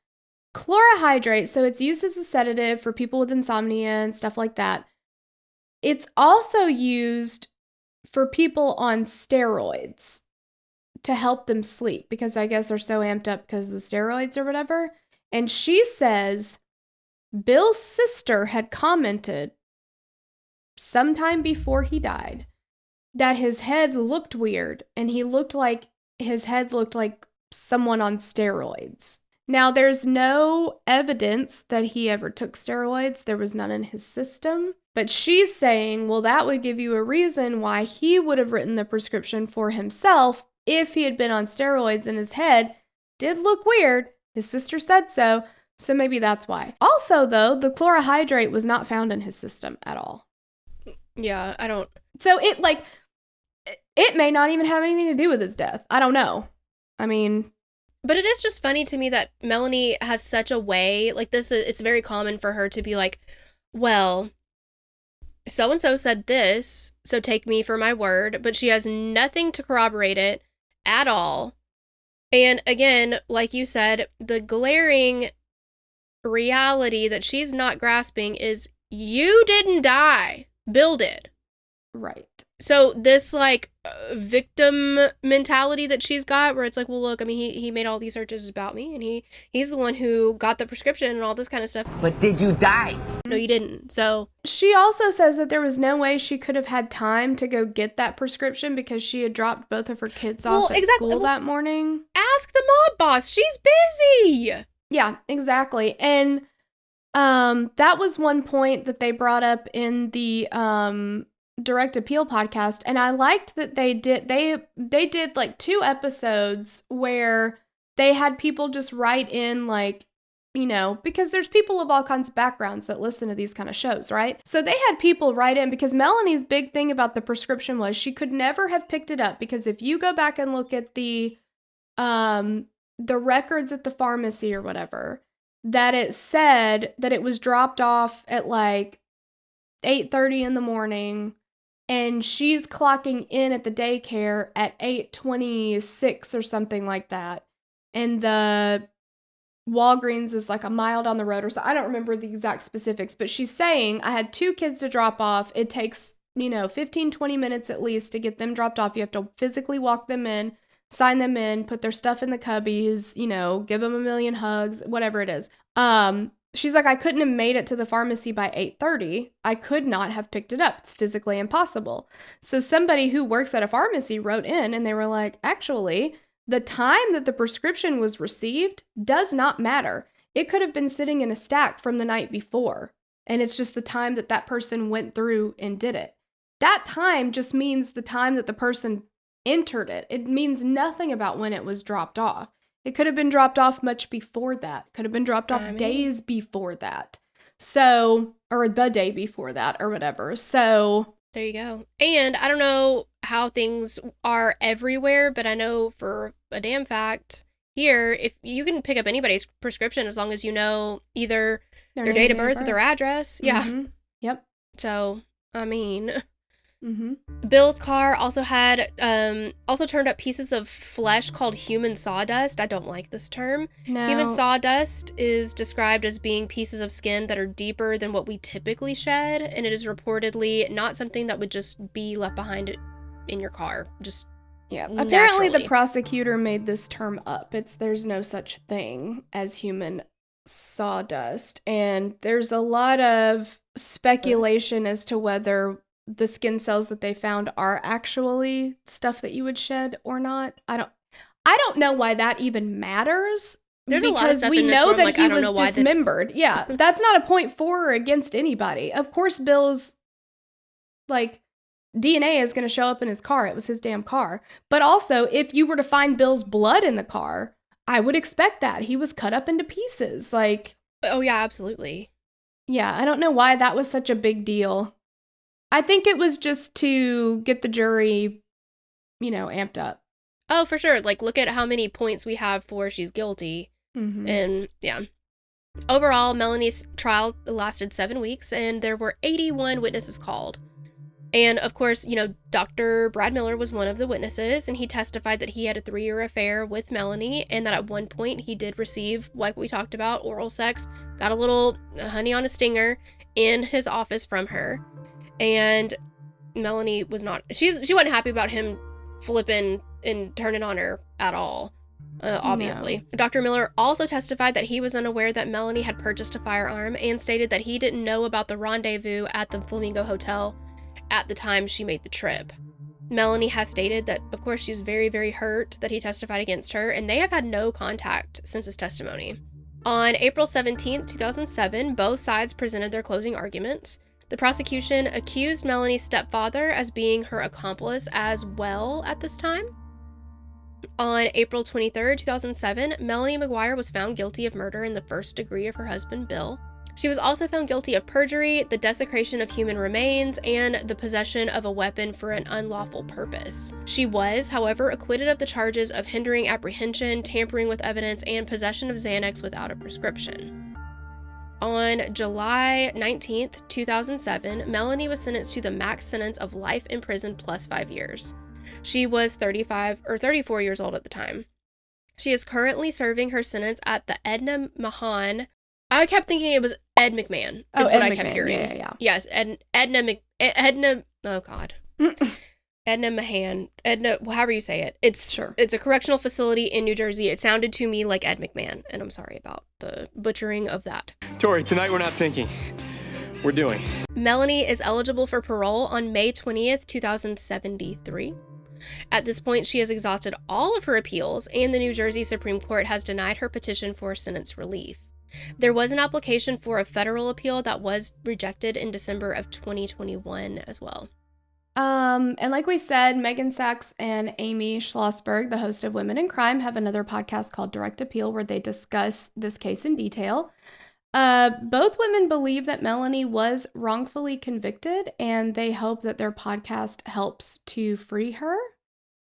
chlorohydrate, so it's used as a sedative for people with insomnia and stuff like that. It's also used for people on steroids to help them sleep, because I guess they're so amped up because of the steroids or whatever. And she says Bill's sister had commented sometime before he died that his head looked weird, and his head looked like someone on steroids. Now, there's no evidence that he ever took steroids. There was none in his system. But she's saying, well, that would give you a reason why he would have written the prescription for himself if he had been on steroids, and his head did look weird. His sister said so. So maybe that's why. Also, though, the chlorohydrate was not found in his system at all. Yeah, I don't... So it may not even have anything to do with his death. I don't know. I mean... But it is just funny to me that Melanie has such a way, like this, it's very common for her to be like, well, so-and-so said this, so take me for my word, but she has nothing to corroborate it at all. And again, like you said, the glaring reality that she's not grasping is you didn't die, Bill did. Right. So this like victim mentality that she's got, where it's like, well, look, I mean, he made all these searches about me, and he's the one who got the prescription and all this kind of stuff. But did you die? No, you didn't. So she also says that there was no way she could have had time to go get that prescription because she had dropped both of her kids off at school that morning. Ask the mob boss. She's busy. Yeah, exactly. And that was one point that they brought up in the direct appeal podcast, and I liked that they did like 2 episodes where they had people just write in, like, because there's people of all kinds of backgrounds that listen to these kind of shows, right? So they had people write in, because Melanie's big thing about the prescription was she could never have picked it up, because if you go back and look at the records at the pharmacy or whatever, that it said that it was dropped off at like 8:30 in the morning, and she's clocking in at the daycare at 8:26 or something like that. And the Walgreens is like a mile down the road or so. I don't remember the exact specifics, but she's saying, I had 2 kids to drop off. It takes, 15, 20 minutes at least to get them dropped off. You have to physically walk them in, sign them in, put their stuff in the cubbies, give them a million hugs, whatever it is. She's like, I couldn't have made it to the pharmacy by 8:30. I could not have picked it up. It's physically impossible. So somebody who works at a pharmacy wrote in, and they were like, actually, the time that the prescription was received does not matter. It could have been sitting in a stack from the night before, and it's just the time that that person went through and did it. That time just means the time that the person entered it. It means nothing about when it was dropped off. It could have been dropped off much before that. Could have been dropped off days before that. So, or the day before that or whatever. So there you go. And I don't know how things are everywhere, but I know for a damn fact here, if you can pick up anybody's prescription as long as you know either their date of birth or their address. Yeah. Mm-hmm. Yep. So, I mean... Mm-hmm. Bill's car also had also turned up pieces of flesh called human sawdust. I don't like this term. No. Human sawdust is described as being pieces of skin that are deeper than what we typically shed, and it is reportedly not something that would just be left behind in your car. Just apparently naturally. The prosecutor made this term up. There's no such thing as human sawdust, and there's a lot of speculation as to whether the skin cells that they found are actually stuff that you would shed or not. I don't know why that even matters. There's a lot of because stuff we in this know where I'm that like, he I don't was know why this- dismembered. Yeah, that's not a point for or against anybody. Of course, Bill's like DNA is going to show up in his car. It was his damn car. But also, if you were to find Bill's blood in the car, I would expect that. He was cut up into pieces. Like, Oh, yeah, absolutely. yeah, I don't know why that was such a big deal. I think it was just to get the jury, amped up. Oh, for sure. Like, look at how many points we have for she's guilty. Mm-hmm. And, yeah. Overall, Melanie's trial lasted 7 weeks, and there were 81 witnesses called. And, of course, Dr. Brad Miller was one of the witnesses, and he testified that he had a 3-year affair with Melanie, and that at one point he did receive, like we talked about, oral sex, got a little honey on a stinger in his office from her. And Melanie was not, she wasn't happy about him flipping and turning on her at all, obviously. No. Dr. Miller also testified that he was unaware that Melanie had purchased a firearm and stated that he didn't know about the rendezvous at the Flamingo Hotel at the time she made the trip. Melanie has stated that, of course, she was very, very hurt that he testified against her, and they have had no contact since his testimony. On April 17th, 2007, both sides presented their closing arguments. The prosecution accused Melanie's stepfather as being her accomplice as well at this time. On April 23rd, 2007, Melanie McGuire was found guilty of murder in the first degree of her husband, Bill. She was also found guilty of perjury, the desecration of human remains, and the possession of a weapon for an unlawful purpose. She was, however, acquitted of the charges of hindering apprehension, tampering with evidence, and possession of Xanax without a prescription. On July 19th, 2007, Melanie was sentenced to the max sentence of life in prison plus 5 years. She was 34 years old at the time. She is currently serving her sentence at the Edna Mahan. I kept thinking it was Ed McMahon, is what I kept hearing. Yeah. Yes, Edna, oh God. Edna Mahan, however you say it. It's a correctional facility in New Jersey. It sounded to me like Ed McMahon, and I'm sorry about the butchering of that. Tori, tonight we're not thinking. We're doing. Melanie is eligible for parole on May 20th, 2073. At this point, she has exhausted all of her appeals, and the New Jersey Supreme Court has denied her petition for sentence relief. There was an application for a federal appeal that was rejected in December of 2021 as well. And like we said, Megan Sachs and Amy Schlossberg, the host of Women in Crime, have another podcast called Direct Appeal where they discuss this case in detail. Both women believe that Melanie was wrongfully convicted, and they hope that their podcast helps to free her.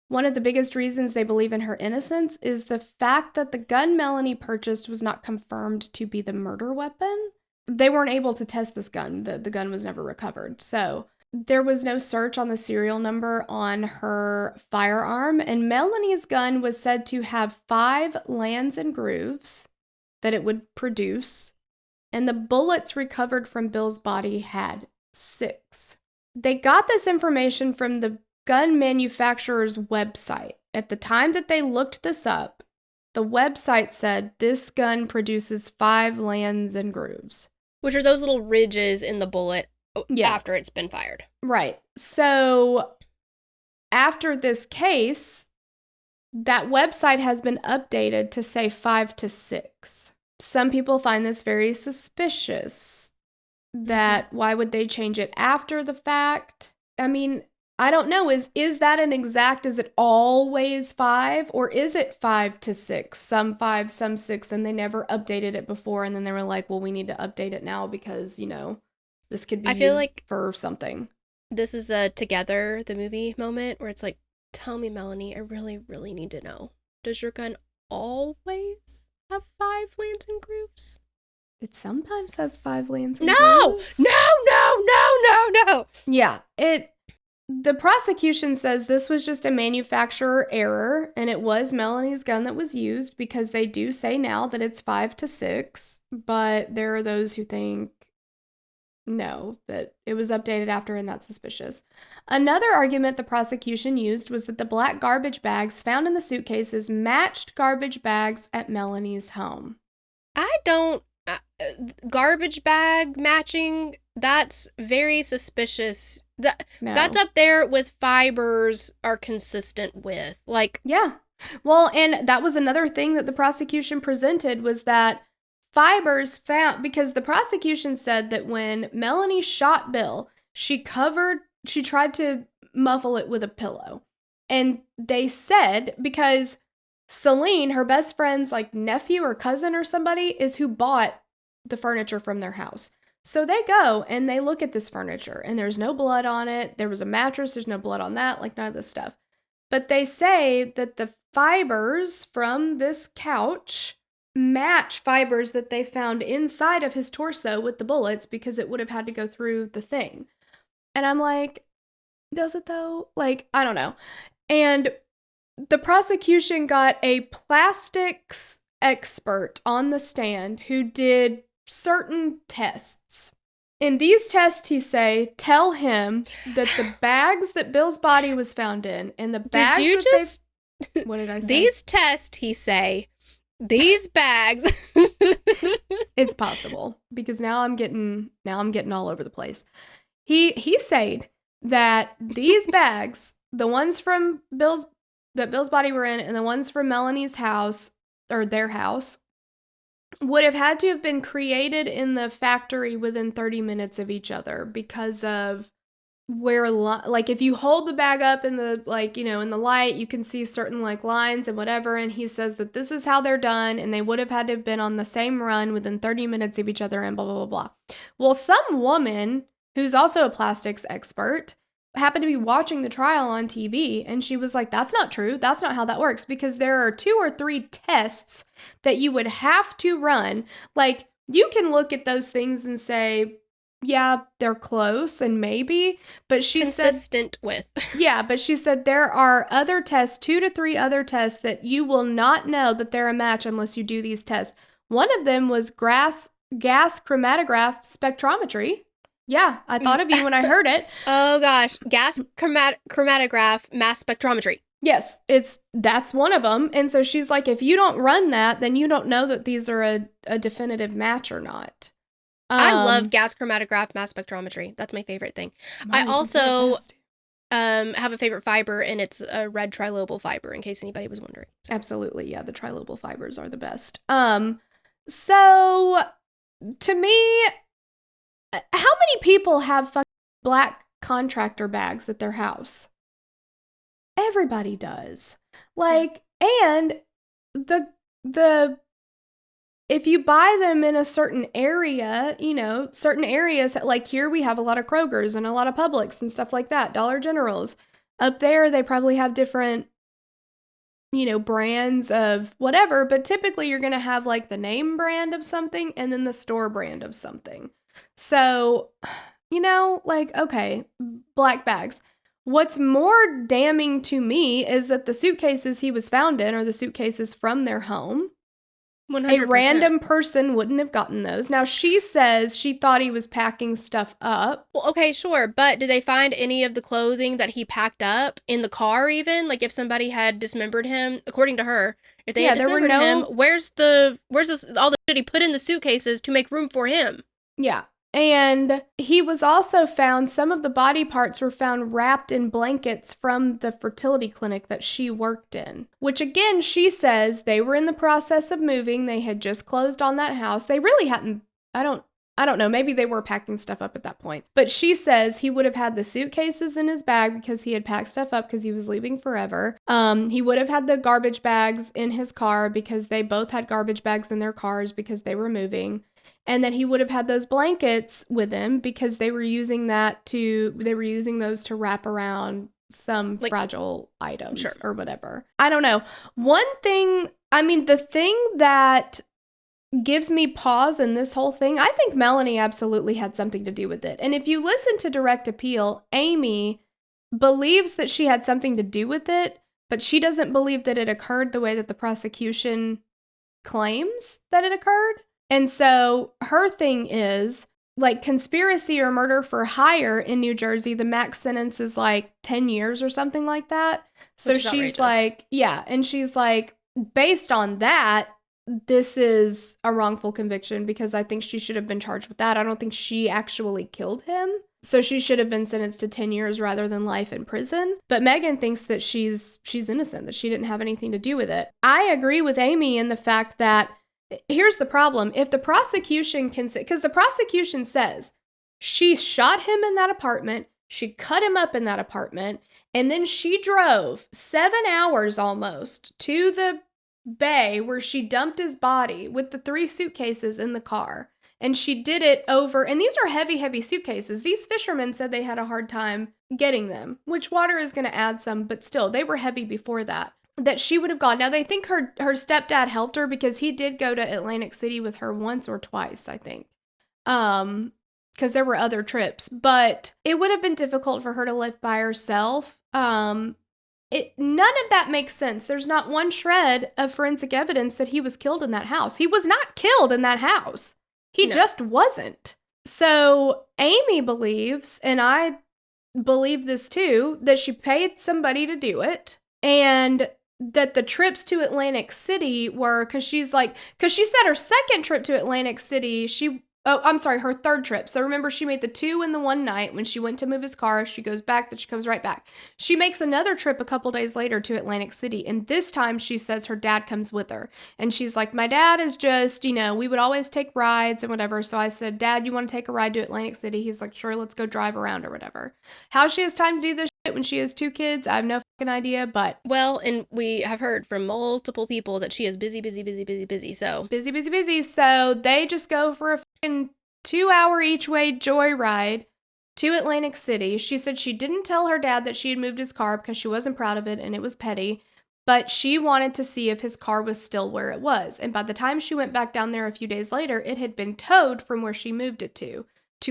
One of the biggest reasons they believe in her innocence is the fact that the gun Melanie purchased was not confirmed to be the murder weapon. They weren't able to test this gun. The gun was never recovered. So there was no search on the serial number on her firearm, and Melanie's gun was said to have 5 lands and grooves that it would produce, and the bullets recovered from Bill's body had 6. They got this information from the gun manufacturer's website. At the time that they looked this up, the website said this gun produces 5 lands and grooves. Which are those little ridges in the bullet after it's been fired. Right. So after this case, that website has been updated to say 5 to 6. Some people find this very suspicious. That why would they change it after the fact? I mean, I don't know. Is that an exact, is it always 5? Or is it 5 to 6? Some 5, some 6, and they never updated it before. And then they were like, well, we need to update it now because, this could be used like for something. This is a Together, the movie moment, where it's like, tell me, Melanie, I really, really need to know. Does your gun always have 5 lands and grooves? It sometimes has 5 lands and grooves. No! Yeah, the prosecution says this was just a manufacturer error, and it was Melanie's gun that was used because they do say now that it's 5 to 6, but there are those who think no, that it was updated after and that's suspicious. Another argument the prosecution used was that the black garbage bags found in the suitcases matched garbage bags at Melanie's home. Garbage bag matching, That's very suspicious. No. That's up there with fibers are consistent with. Like, Yeah. Well, and that was another thing that the prosecution presented was that fibers found, because the prosecution said that when Melanie shot Bill, she tried to muffle it with a pillow. And they said, because Celine, her best friend's like nephew or cousin or somebody, is who bought the furniture from their house. So they go and they look at this furniture and there's no blood on it. There was a mattress, there's no blood on that, like none of this stuff. But they say that the fibers from this couch match fibers that they found inside of his torso with the bullets because it would have had to go through the thing. And I'm like, does it though? Like, I don't know. And the prosecution got a plastics expert on the stand who did certain tests. In these tests, he say, tell him that the bags that Bill's body was found in and the bags what did I say? These tests, he say, these bags. It's possible because now I'm getting all over the place. He said that these bags, the ones from Bill's body were in and the ones from Melanie's house or their house, would have had to have been created in the factory within 30 minutes of each other because of where, like, if you hold the bag up in the, like, you know, in the light, you can see certain, like, lines and whatever, and he says that this is how they're done, and they would have had to have been on the same run within 30 minutes of each other, and blah, blah, blah, blah. Well, some woman, who's also a plastics expert, happened to be watching the trial on TV, and she was like, that's not true. That's not how that works, because there are 2 or 3 tests that you would have to run. Like, you can look at those things and say, yeah, they're close and maybe, but she consistent with. Yeah, but she said there are other tests, 2 to 3 other tests that you will not know that they're a match unless you do these tests. One of them was gas chromatograph spectrometry. Yeah, I thought of you when I heard it. Oh gosh, gas chromatograph mass spectrometry. Yes, that's one of them. And so she's like, if you don't run that, then you don't know that these are a definitive match or not. I love gas chromatograph mass spectrometry. That's my favorite thing. I also have a favorite fiber, and it's a red trilobal fiber, in case anybody was wondering. Absolutely, yeah, the trilobal fibers are the best. So to me, how many people have fucking black contractor bags at their house? Everybody does. Like, and the if you buy them in a certain area, you know, certain areas, like here we have a lot of Kroger's and a lot of Publix and stuff like that, Dollar Generals. Up there, they probably have different, you know, brands of whatever, but typically you're going to have like the name brand of something and then the store brand of something. So, you know, like, okay, black bags. What's more damning to me is that the suitcases he was found in are the suitcases from their home. 100%. A random person wouldn't have gotten those. Now, she says she thought he was packing stuff up. Well, okay, sure. But did they find any of the clothing that he packed up in the car even? Like if somebody had dismembered him, according to her, if they had dismembered him, where's all the shit he put in the suitcases to make room for him? Yeah. And he was also found, some of the body parts were found wrapped in blankets from the fertility clinic that she worked in. Which again, she says they were in the process of moving. They had just closed on that house. They really hadn't, I don't know, maybe they were packing stuff up at that point. But she says he would have had the suitcases in his bag because he had packed stuff up because he was leaving forever. He would have had the garbage bags in his car because they both had garbage bags in their cars because they were moving. And that he would have had those blankets with him because they were using those to wrap around some like, fragile items or whatever. I don't know. One thing, I mean, the thing that gives me pause in this whole thing, I think Melanie absolutely had something to do with it. And if you listen to direct appeal, Amy believes that she had something to do with it, but she doesn't believe that it occurred the way that the prosecution claims that it occurred. And so her thing is, like, conspiracy or murder for hire in New Jersey, the max sentence is like 10 years or something like that. So she's like, yeah. And she's like, based on that, this is a wrongful conviction because I think she should have been charged with that. I don't think she actually killed him. So she should have been sentenced to 10 years rather than life in prison. But Megan thinks that she's innocent, that she didn't have anything to do with it. I agree with Amy in the fact that here's the problem. If the prosecution can say, because the prosecution says she shot him in that apartment, she cut him up in that apartment, and then she drove 7 hours almost to the bay where she dumped his body with the 3 suitcases in the car. And she did it over, and these are heavy, heavy suitcases. These fishermen said they had a hard time getting them, which water is going to add some, but still, they were heavy before that. That she would have gone. Now, they think her stepdad helped her because he did go to Atlantic City with her once or twice, I think. Because there were other trips. But it would have been difficult for her to live by herself. None of that makes sense. There's not one shred of forensic evidence that he was killed in that house. He was not killed in that house. He just wasn't. So Amy believes, and I believe this too, that she paid somebody to do it, and that the trips to Atlantic City were, because she said her second trip to Atlantic City, her third trip. So remember, she made the 2 in the one night when she went to move his car. She goes back, then she comes right back. She makes another trip a couple days later to Atlantic City. And this time she says her dad comes with her. And she's like, my dad is just, we would always take rides and whatever. So I said, Dad, you want to take a ride to Atlantic City? He's like, sure, let's go drive around or whatever. How she has time to do this shit when she has 2 kids, I have no fucking idea, but. Well, and we have heard from multiple people that she is busy, so. Busy. So they just go for a 2-hour each way joyride to Atlantic City. She said she didn't tell her dad that she had moved his car because she wasn't proud of it and it was petty, but she wanted to see if his car was still where it was. And by the time she went back down there a few days later, it had been towed from where she moved it to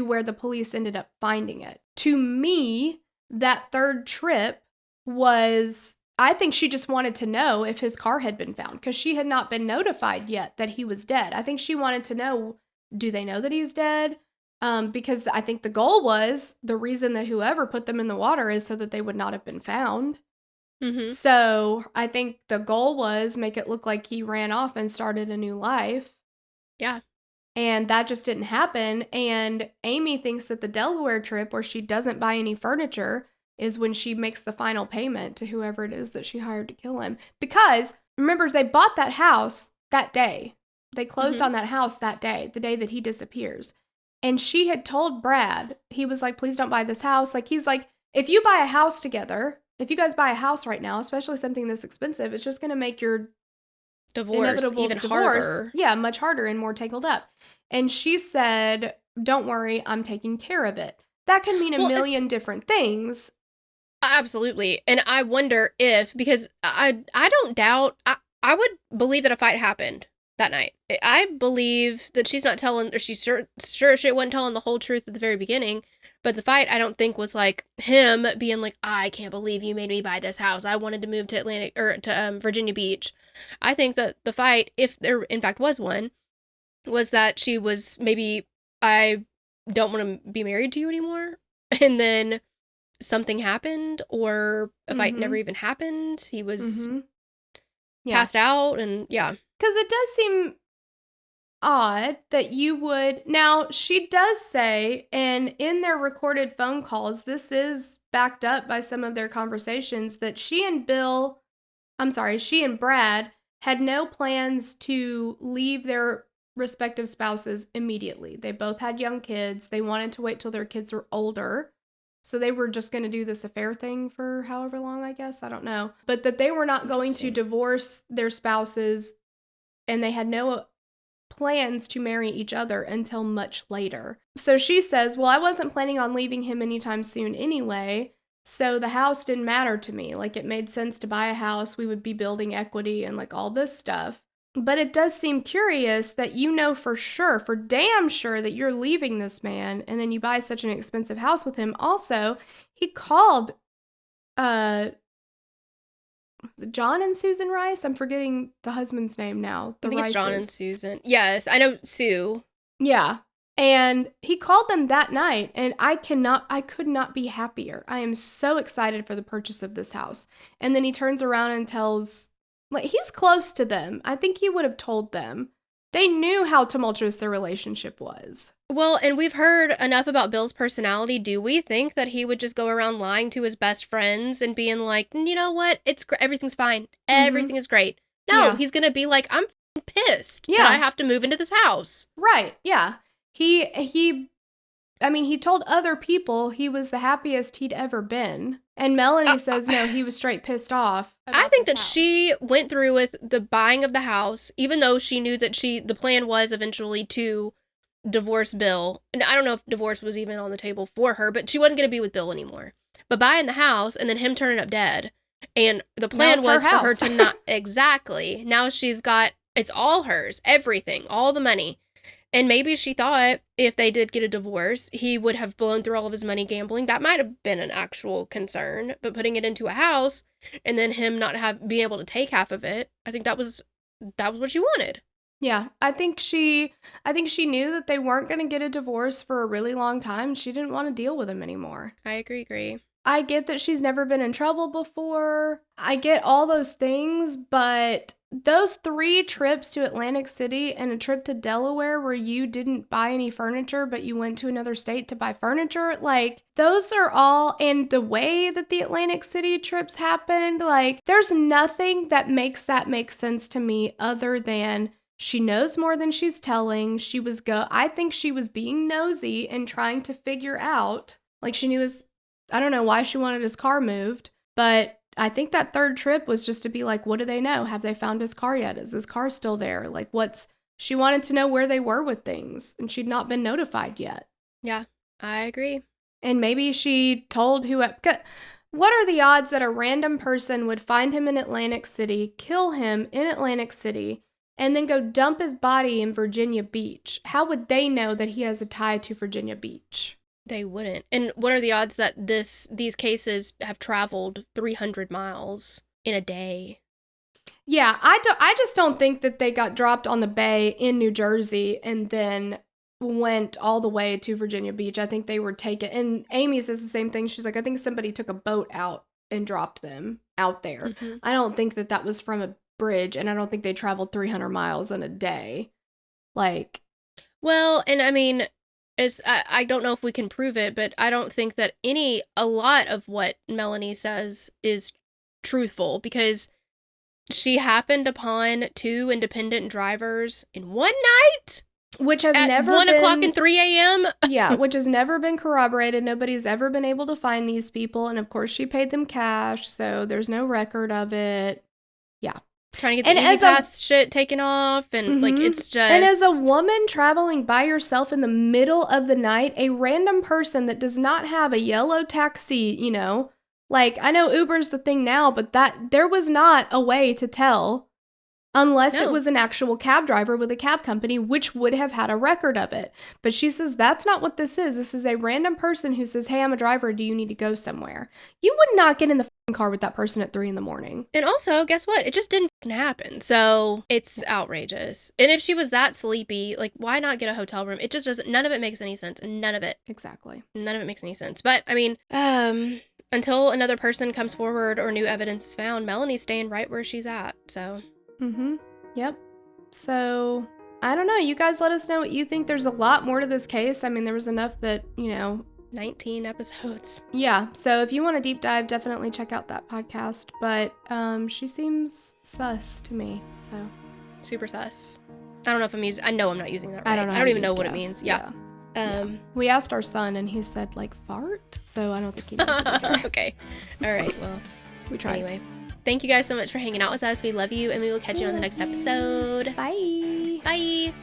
where the police ended up finding it. To me, that third trip was, I think she just wanted to know if his car had been found because she had not been notified yet that he was dead. I think she wanted to know, do they know that he's dead? Because I think the goal was, the reason that whoever put them in the water is so that they would not have been found. Mm-hmm. So I think the goal was make it look like he ran off and started a new life. Yeah. And that just didn't happen. And Amy thinks that the Delaware trip where she doesn't buy any furniture is when she makes the final payment to whoever it is that she hired to kill him. Because remember, they bought that house that day. They closed on that house that day, the day that he disappears. And she had told Brad, he was like, please don't buy this house. Like, he's like, if you buy a house together, if you guys buy a house right now, especially something this expensive, it's just going to make your inevitable even divorce, harder. Yeah, much harder and more tangled up. And she said, don't worry, I'm taking care of it. That can mean a million different things. Absolutely. And I wonder if, because I don't doubt, I would believe that a fight happened that night. I believe that she's not telling, or she's sure she wasn't telling the whole truth at the very beginning. But the fight, I don't think, was like him being like, I can't believe you made me buy this house. I wanted to move to Virginia Beach. I think that the fight, if there in fact was one, was that she was maybe, I don't want to be married to you anymore. And then something happened, or a fight never even happened. He was passed out, and yeah. Because it does seem odd that you would. Now, she does say, and in their recorded phone calls, this is backed up by some of their conversations, that she and Brad had no plans to leave their respective spouses immediately. They both had young kids. They wanted to wait till their kids were older. So they were just going to do this affair thing for however long, I guess. I don't know. But that they were not going to divorce their spouses, and they had no plans to marry each other until much later. So she says, well, I wasn't planning on leaving him anytime soon anyway, so the house didn't matter to me. Like, it made sense to buy a house. We would be building equity and like all this stuff. But it does seem curious that for damn sure that you're leaving this man, and then you buy such an expensive house with him. Also, he called John and Susan Rice? I'm forgetting the husband's name now. I think it's John and Susan. Yes, I know Sue. Yeah. And he called them that night, and I could not be happier. I am so excited for the purchase of this house. And then he turns around and tells Like, he's close to them. I think he would have told them. They knew how tumultuous their relationship was. Well, and we've heard enough about Bill's personality. Do we think that he would just go around lying to his best friends and being like, you know what? Everything's fine. Everything is great. No, he's going to be like, I'm pissed that I have to move into this house. Right, yeah. He told other people he was the happiest he'd ever been. And Melanie says, no, he was straight pissed off. I think that she went through with the buying of the house, even though she knew that the plan was eventually to divorce Bill. And I don't know if divorce was even on the table for her, but she wasn't going to be with Bill anymore. But buying the house and then him turning up dead. And the plan was for her to not... Exactly. Now she's got... It's all hers. Everything. All the money. And maybe she thought if they did get a divorce, he would have blown through all of his money gambling. That might have been an actual concern. But putting it into a house and then him not being able to take half of it, I think that was what she wanted. Yeah, I think she knew that they weren't going to get a divorce for a really long time. She didn't want to deal with him anymore. I agree. I get that she's never been in trouble before. I get all those things, but those 3 trips to Atlantic City and a trip to Delaware where you didn't buy any furniture, but you went to another state to buy furniture, like, those are all, and the way that the Atlantic City trips happened, like, there's nothing that makes that make sense to me other than she knows more than she's telling. I think she was being nosy and trying to figure out, like, she knew I don't know why she wanted his car moved, but I think that 3rd trip was just to be like, what do they know? Have they found his car yet? Is his car still there? Like, she wanted to know where they were with things, and she'd not been notified yet. Yeah, I agree. And maybe she told what are the odds that a random person would find him in Atlantic City, kill him in Atlantic City, and then go dump his body in Virginia Beach? How would they know that he has a tie to Virginia Beach? They wouldn't. And what are the odds that these cases have traveled 300 miles in a day? Yeah, I just don't think that they got dropped on the bay in New Jersey and then went all the way to Virginia Beach. I think they were taken. And Amy says the same thing. She's like, I think somebody took a boat out and dropped them out there. Mm-hmm. I don't think that was from a bridge, and I don't think they traveled 300 miles in a day. Like, well, and I mean, I don't know if we can prove it, but I don't think that a lot of what Melanie says is truthful, because she happened upon 2 independent drivers in one night, which has never 1 o'clock and 3 a.m. Yeah, which has never been corroborated. Nobody's ever been able to find these people, and of course she paid them cash, so there's no record of it. Yeah. Trying to get the Easy Pass shit taken off, and like, it's just... And as a woman traveling by yourself in the middle of the night, a random person that does not have a yellow taxi, like, I know Uber's the thing now, but there was not a way to tell unless it was an actual cab driver with a cab company, which would have had a record of it. But she says that's not what this is. This is a random person who says, hey, I'm a driver. Do you need to go somewhere? You would not get in the car with that person at 3 a.m. And also, guess what? It just didn't happen. So it's outrageous. And if she was that sleepy, like, why not get a hotel room? It just doesn't, none of it makes any sense. None of it. Exactly. None of it makes any sense. But I mean, until another person comes forward or new evidence is found, Melanie's staying right where she's at. So. Mm-hmm. Yep. So, I don't know. You guys let us know what you think. There's a lot more to this case. I mean, there was enough that, 19 episodes. Yeah. So, if you want a deep dive, definitely check out that podcast. But she seems sus to me. So. Super sus. I don't know if I know I'm not using that right. I don't know. I don't even know what it means. Yeah. We asked our son and he said, like, fart. So, I don't think he knows that. Okay. All right. Well, we tried. Anyway. Thank you guys so much for hanging out with us. We love you, and we will catch you on the next episode. Bye. Bye.